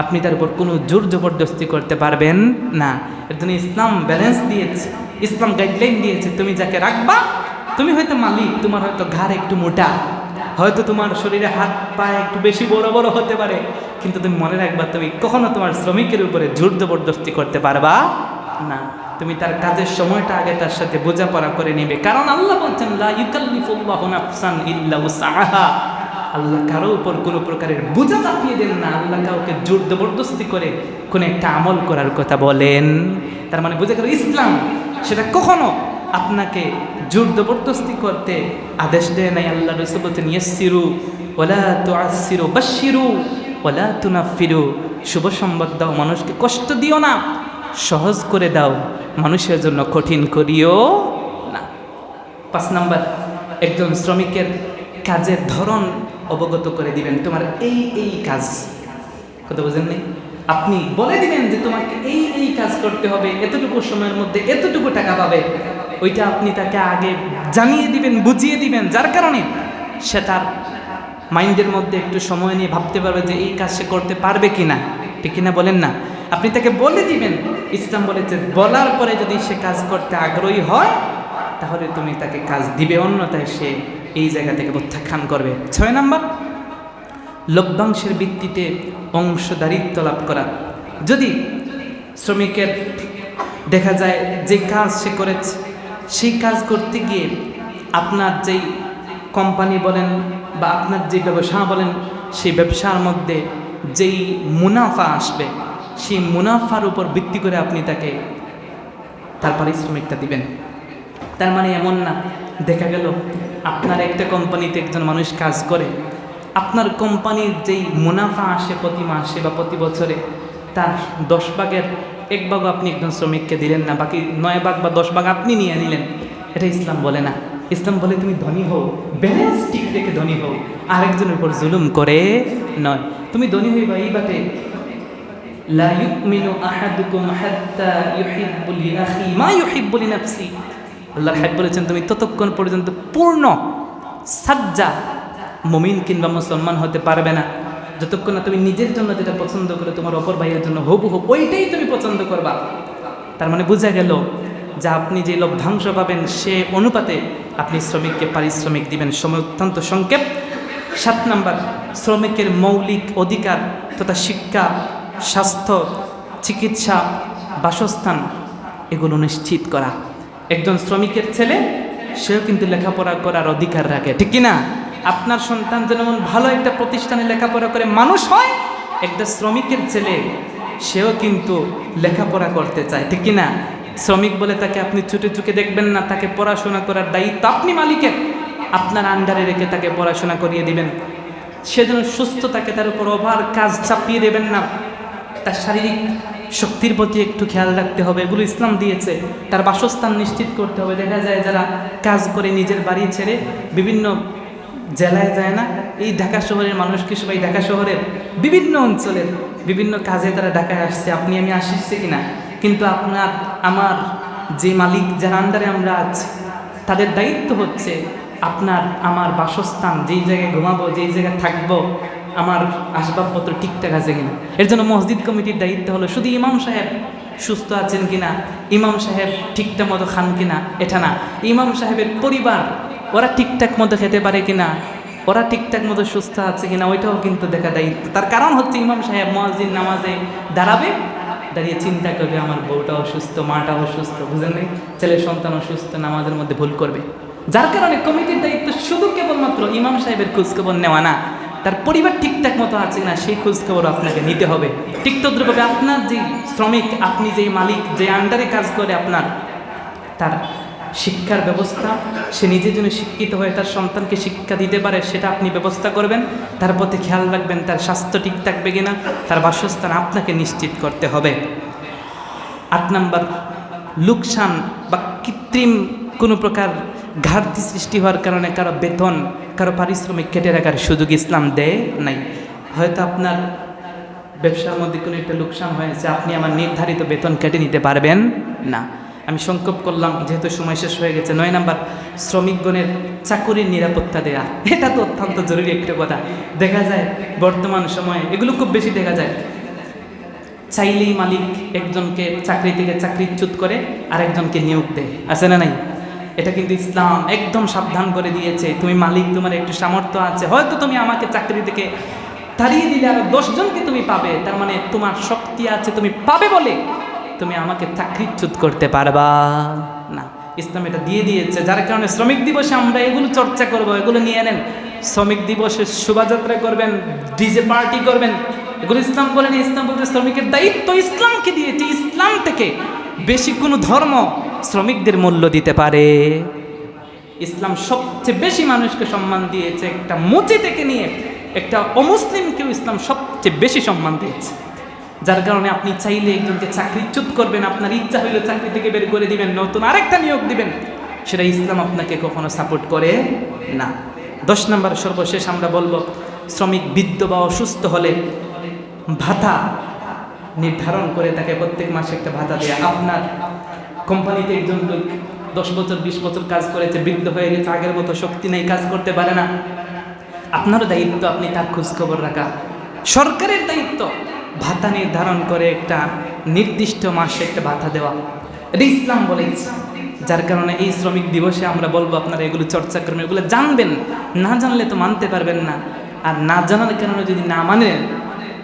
আপনি তার উপর কোনো জোর জবরদস্তি করতে পারবেন না। এর জন্য ইসলাম ব্যালেন্স দিয়েছে, ইসলাম গাইডলাইন দিয়েছে। তুমি যাকে রাখবা তুমি হয়তো মালিক, তোমার হয়তো ঘাড় একটু মোটা, হয়তো তোমার শরীরে হাত পা একটু বেশি বড় বড় হতে পারে, কিন্তু তুমি মনে রাখবা তুমি কখনো তোমার শ্রমিকের উপরে জোর জবরদস্তি করতে পারবা না। তুমি তার কাজের সময়টা আগে তার সাথে বোঝাপড়া করে নেবে, কারণ আল্লাহ বলছেন লা ইউকাল্লিফুল্লাহু নাফসান ইল্লা উসআহা। আল্লাহ কারো উপর কোনো প্রকারের বোঝা চাপিয়ে দেন না, আল্লাহ কাউকে জোর জবরদস্তি করে কোনো একটা আমল করার কথা বলেন। তার মানে বোঝা গেল ইসলাম সেটা কখনো আপনাকে জোর জবরদস্তি করতে আদেশ দেয় নাই। আল্লাহ রাসূল বলতেন ইয়াসসিরু ওয়ালা তুআসসিরু বাশশিরু ওয়ালা তুনাফিরু। শুভ সংবাদ দাও, মানুষকে কষ্ট দিও না, সহজ করে দাও, মানুষের জন্য কঠিন করিও না। 5 নাম্বার, একজন শ্রমিকের কাজের ধরন অবগত করে দিবেন। তোমার এই কাজ, কথা বুঝেন নেই? আপনি বলে দিবেন যে তোমাকে এই কাজ করতে হবে, এতটুকু সময়ের মধ্যে এতটুকু টাকা পাবে। ওইটা আপনি তাকে আগে জানিয়ে দিবেন, বুঝিয়ে দিবেন, যার কারণে সে তার মাইন্ডের মধ্যে একটু সময় নিয়ে ভাবতে পারবে যে এই কাজ সে করতে পারবে কিনা, ঠিক কিনা বলেন না? আপনি তাকে বলে দিবেন। ইসলাম বলেছে বলার পরে যদি সে কাজ করতে আগ্রহী হয় তাহলে তুমি তাকে কাজ দিবে, অন্যথায় সে এই জায়গা থেকে প্রত্যাখ্যান করবে। 6 নাম্বার, লভ্যাংশের ভিত্তিতে অংশদারিত্ব লাভ করা। যদি শ্রমিকের দেখা যায় যে কাজ সে করেছে সেই কাজ করতে গিয়ে আপনার যেই কোম্পানি বলেন বা আপনার যে ব্যবসা বলেন, সেই ব্যবসার মধ্যে যেই মুনাফা আসবে সেই মুনাফার উপর ভিত্তি করে আপনি তাকে তার পারিশ্রমিকটা দিবেন। তার মানে এমন না দেখা গেল আপনার একটা কোম্পানিতে একজন মানুষ কাজ করে, আপনার কোম্পানির যেই মুনাফা আসে প্রতি মাসে বা প্রতি বছরে তার 10 ভাগের 1 ভাগ আপনি একজন শ্রমিককে দিলেন না, বাকি 9 ভাগ বা 10 ভাগ আপনি নিয়ে নিলেন। এটা ইসলাম বলে না। ইসলাম বলে তুমি ধনী হও, ব্যালেন্স ঠিক রেখে ধনী হও, আরেকজনের উপর জুলুম করে নয়। তুমি ধনী হইবা এই বাতে লা ইউমিনু আহাদুকুম হাত্তা ইউহিব্বু লিআখি মা ইউহিব্বু লিনাফসি। আল্লাহর হাবিব বলেছেন তুমি ততক্ষণ পর্যন্ত পূর্ণ সাজ্জা মুমিন কিংবা মুসলমান হতে পারবে না যতক্ষণ না তুমি নিজের জন্য যেটা পছন্দ করে তোমার অপর ভাইয়ের জন্য হুবহু ওইটাই তুমি পছন্দ করবা। তার মানে বোঝা গেল যে আপনি যে লভ্যাংশ পাবেন সে অনুপাতে আপনি শ্রমিককে পারিশ্রমিক দিবেন। সময় অত্যন্ত সংক্ষেপ। 7 নাম্বার, শ্রমিকের মৌলিক অধিকার তথা শিক্ষা, স্বাস্থ্য, চিকিৎসা, বাসস্থান এগুলো নিশ্চিত করা। একজন শ্রমিকের ছেলে সেও কিন্তু লেখাপড়া করার অধিকার রাখে, ঠিক কিনা? আপনার সন্তান যেমন ভালো একটা প্রতিষ্ঠানে লেখাপড়া করে মানুষ হয়, একটা শ্রমিকের ছেলে সেও কিন্তু লেখাপড়া করতে চায়, ঠিক কিনা? শ্রমিক বলে তাকে আপনি ছুটে চুকে দেখবেন না, তাকে পড়াশোনা করার দায়িত্ব আপনি মালিকের, আপনার আন্ডারে রেখে তাকে পড়াশোনা করিয়ে দিবেন। সেজন্য সুস্থ থাকে, তার উপর ওভার কাজ চাপিয়ে দেবেন না। তার শারীরিক শক্তির প্রতি একটু খেয়াল রাখতে হবে, এগুলো ইসলাম দিয়েছে। তার বাসস্থান নিশ্চিত করতে হবে। দেখা যায় যারা কাজ করে নিজের বাড়ি ছেড়ে বিভিন্ন জেলায় যায় না, এই ঢাকা শহরের মানুষ কি সবাই ঢাকা শহরের বিভিন্ন অঞ্চলের বিভিন্ন কাজে তারা ঢাকায় আসছে, আপনি আমি আসছে কিনা, কিন্তু আপনার আমার যে মালিক যার আন্ডারে আমরা আছি তাদের দায়িত্ব হচ্ছে আপনার আমার বাসস্থান, যেই জায়গায় ঘুমাবো, যেই জায়গায় থাকবো, আমার আসবাবপত্র ঠিকঠাক আছে কিনা। এর জন্য মসজিদ কমিটির দায়িত্ব হলো শুধু ইমাম সাহেব সুস্থ আছেন কিনা, ইমাম সাহেব ঠিকঠাক মতো খান কিনা এটা না, ইমাম সাহেবের পরিবার ওরা ঠিকঠাক মতো খেতে পারে কিনা, ওরা ঠিকঠাক মতো সুস্থ আছে কিনা, ওইটাও কিন্তু দেখা দায়িত্ব। তার কারণ হচ্ছে ইমাম সাহেব মুয়াজ্জিন নামাজে দাঁড়াবে, দাঁড়িয়ে চিন্তা করবে আমার বউটাও সুস্থ, মাটাও সুস্থ, বুঝেন নাই, ছেলে সন্তানও সুস্থ, নামাজের মধ্যে ভুল করবে। যার কারণে কমিটির দায়িত্ব শুধু কেবলমাত্র ইমাম সাহেবের খোঁজখবর নেওয়া না, তার পরিবার ঠিকঠাক মতো আছে না সেই খোঁজখবর আপনাকে নিতে হবে। ঠিক তদ্রুপভাবে আপনার যে শ্রমিক, আপনি যে মালিক, যে আন্ডারে কাজ করে আপনার, তার শিক্ষার ব্যবস্থা, সে নিজের জন্য শিক্ষিত হয়ে তার সন্তানকে শিক্ষা দিতে পারে সেটা আপনি ব্যবস্থা করবেন, তার প্রতি খেয়াল রাখবেন, তার স্বাস্থ্য ঠিক থাকবে কিনা, তার বাসস্থান আপনাকে নিশ্চিত করতে হবে। 8 নাম্বার, লোকসান বা কৃত্রিম কোনো প্রকার ঘাটতি সৃষ্টি হওয়ার কারণে কারো বেতন, কারো পারিশ্রমিক কেটে রাখার সুযোগ ইসলাম দেয় নাই। হয়তো আপনার ব্যবসার মধ্যে কোনো একটা লোকসান হয়েছে, আপনি আমার নির্ধারিত বেতন কেটে নিতে পারবেন না। আমি সংক্ষেপ করলাম যেহেতু সময় শেষ হয়ে গেছে। 9 নাম্বার, শ্রমিকগণের চাকুরির নিরাপত্তা দেয়া। এটা তো অত্যন্ত জরুরি একটা কথা। দেখা যায় বর্তমান সময়ে এগুলো খুব বেশি দেখা যায়, চাইলেই মালিক একজনকে চাকরি থেকে চাকরিচ্যুত করে আরেকজনকে নিয়োগ দেয়, আছে না নাই? এটা কিন্তু ইসলাম একদম সাবধান করে দিয়েছে। তুমি মালিক, তোমার একটু সামর্থ্য আছে, হয়তো তুমি আমাকে চাকরি থেকে তাড়িয়ে দিলে আর 10 জনকে তুমি পাবে, তার মানে তোমার শক্তি আছে, তুমি পাবে বলে তুমি আমাকে চাকরিচ্যুত করতে পারবা না। ইসলাম এটা দিয়ে দিয়েছে, যার কারণে শ্রমিক দিবসে আমরা এগুলো চর্চা করব, এগুলো নিয়ে নেন। শ্রমিক দিবসে শোভাযাত্রা করবেন, ডিজে পার্টি করবেন, এগুলো ইসলাম বলেন। ইসলাম বলতে শ্রমিকের দায়িত্ব ইসলামকে দিয়েছে। ইসলাম থেকে বেশি কোনো ধর্ম শ্রমিকদের মূল্য দিতে পারে? ইসলাম সবচেয়ে বেশি মানুষকে সম্মান দিয়েছে, একটা মুচি থেকে নিয়ে একটা অমুসলিমকেও ইসলাম সবচেয়ে বেশি সম্মান দিয়েছে। যার কারণে আপনি চাইলে একজনকে চাকরিচ্যুত করবেন, আপনার ইচ্ছা হইলে চাকরি থেকে বের করে দিবেন, নতুন আরেকটা নিয়োগ দিবেন, সেটা ইসলাম আপনাকে কখনো সাপোর্ট করে না। 10 নম্বর সর্বশেষ আমরা বলবো, শ্রমিক বৃদ্ধ বা অসুস্থ হলে ভাতা নির্ধারণ করে তাকে প্রত্যেক মাসে একটা ভাতা দেয়া। আপনার কোম্পানিতে একজন লোক 10 বছর 20 বছর কাজ করেছে, বৃদ্ধ হয়ে গেছে, আগের মতো শক্তি নেই, কাজ করতে পারে না, আপনারও দায়িত্ব আপনি তার খোঁজখবর রাখা। সরকারের দায়িত্ব ভাতা নির্ধারণ করে একটা নির্দিষ্ট মাসে একটা ভাতা দেওয়া, এটা ইসলাম বলেছে। যার কারণে এই শ্রমিক দিবসে আমরা বলবো আপনারা এগুলো চর্চা করবেন, এগুলো জানবেন, না জানলে তো মানতে পারবেন না, আর না জানার কারণে যদি না মানেন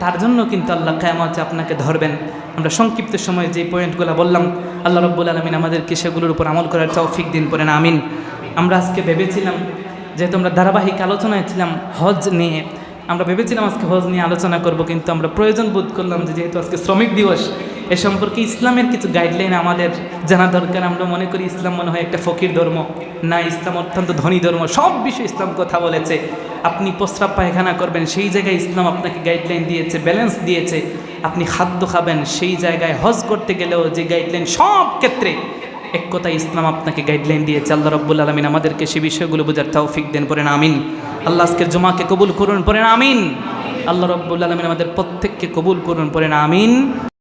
তার জন্য কিন্তু আল্লাহ কিয়ামতে আপনাকে ধরবেন। আমরা সংক্ষিপ্ত সময়ে যে পয়েন্টগুলো বললাম, আল্লাহ রাব্বুল আলামিন আমাদেরকে সেগুলোর উপর আমল করার তৌফিক দিন, পড়েন আমিন। আমরা আজকে ভেবেছিলাম, যেহেতু আমরা ধারাবাহিক আলোচনায় ছিলাম হজ নিয়ে, আমরা ভেবেছিলাম আজকে হজ নিয়ে আলোচনা করব, কিন্তু আমরা প্রয়োজন বোধ করলাম যে যেহেতু আজকে শ্রমিক দিবস, এ সম্পর্কে ইসলামের কিছু গাইডলাইন আমাদের জানা দরকার। আমরা মনে করি ইসলাম মনে হয় একটা ফকির ধর্ম, না, ইসলাম অত্যন্ত ধনী ধর্ম, সব বিষয়ে ইসলাম কথা বলেছে। আপনি প্রস্রাব পায়খানা করবেন, সেই জায়গায় ইসলাম আপনাকে গাইডলাইন দিয়েছে, ব্যালেন্স দিয়েছে। আপনি খাদ্য খাবেন, সেই জায়গায় হজ করতে গেলেও যে গাইডলাইন, সব ক্ষেত্রে এক কথায় ইসলাম আপনাকে গাইডলাইন দিয়েছে। আল্লাহ রাব্বুল আলামিন আমাদেরকে সেই বিষয়গুলো বোঝার তৌফিক দেন, পড়েন আমিন। আল্লাহ আজকের জুমাকে কবুল করুন, পড়েন আমিন। আল্লাহ রাব্বুল আলামিন আমাদের প্রত্যেককে কবুল করুন, পড়েন আমিন।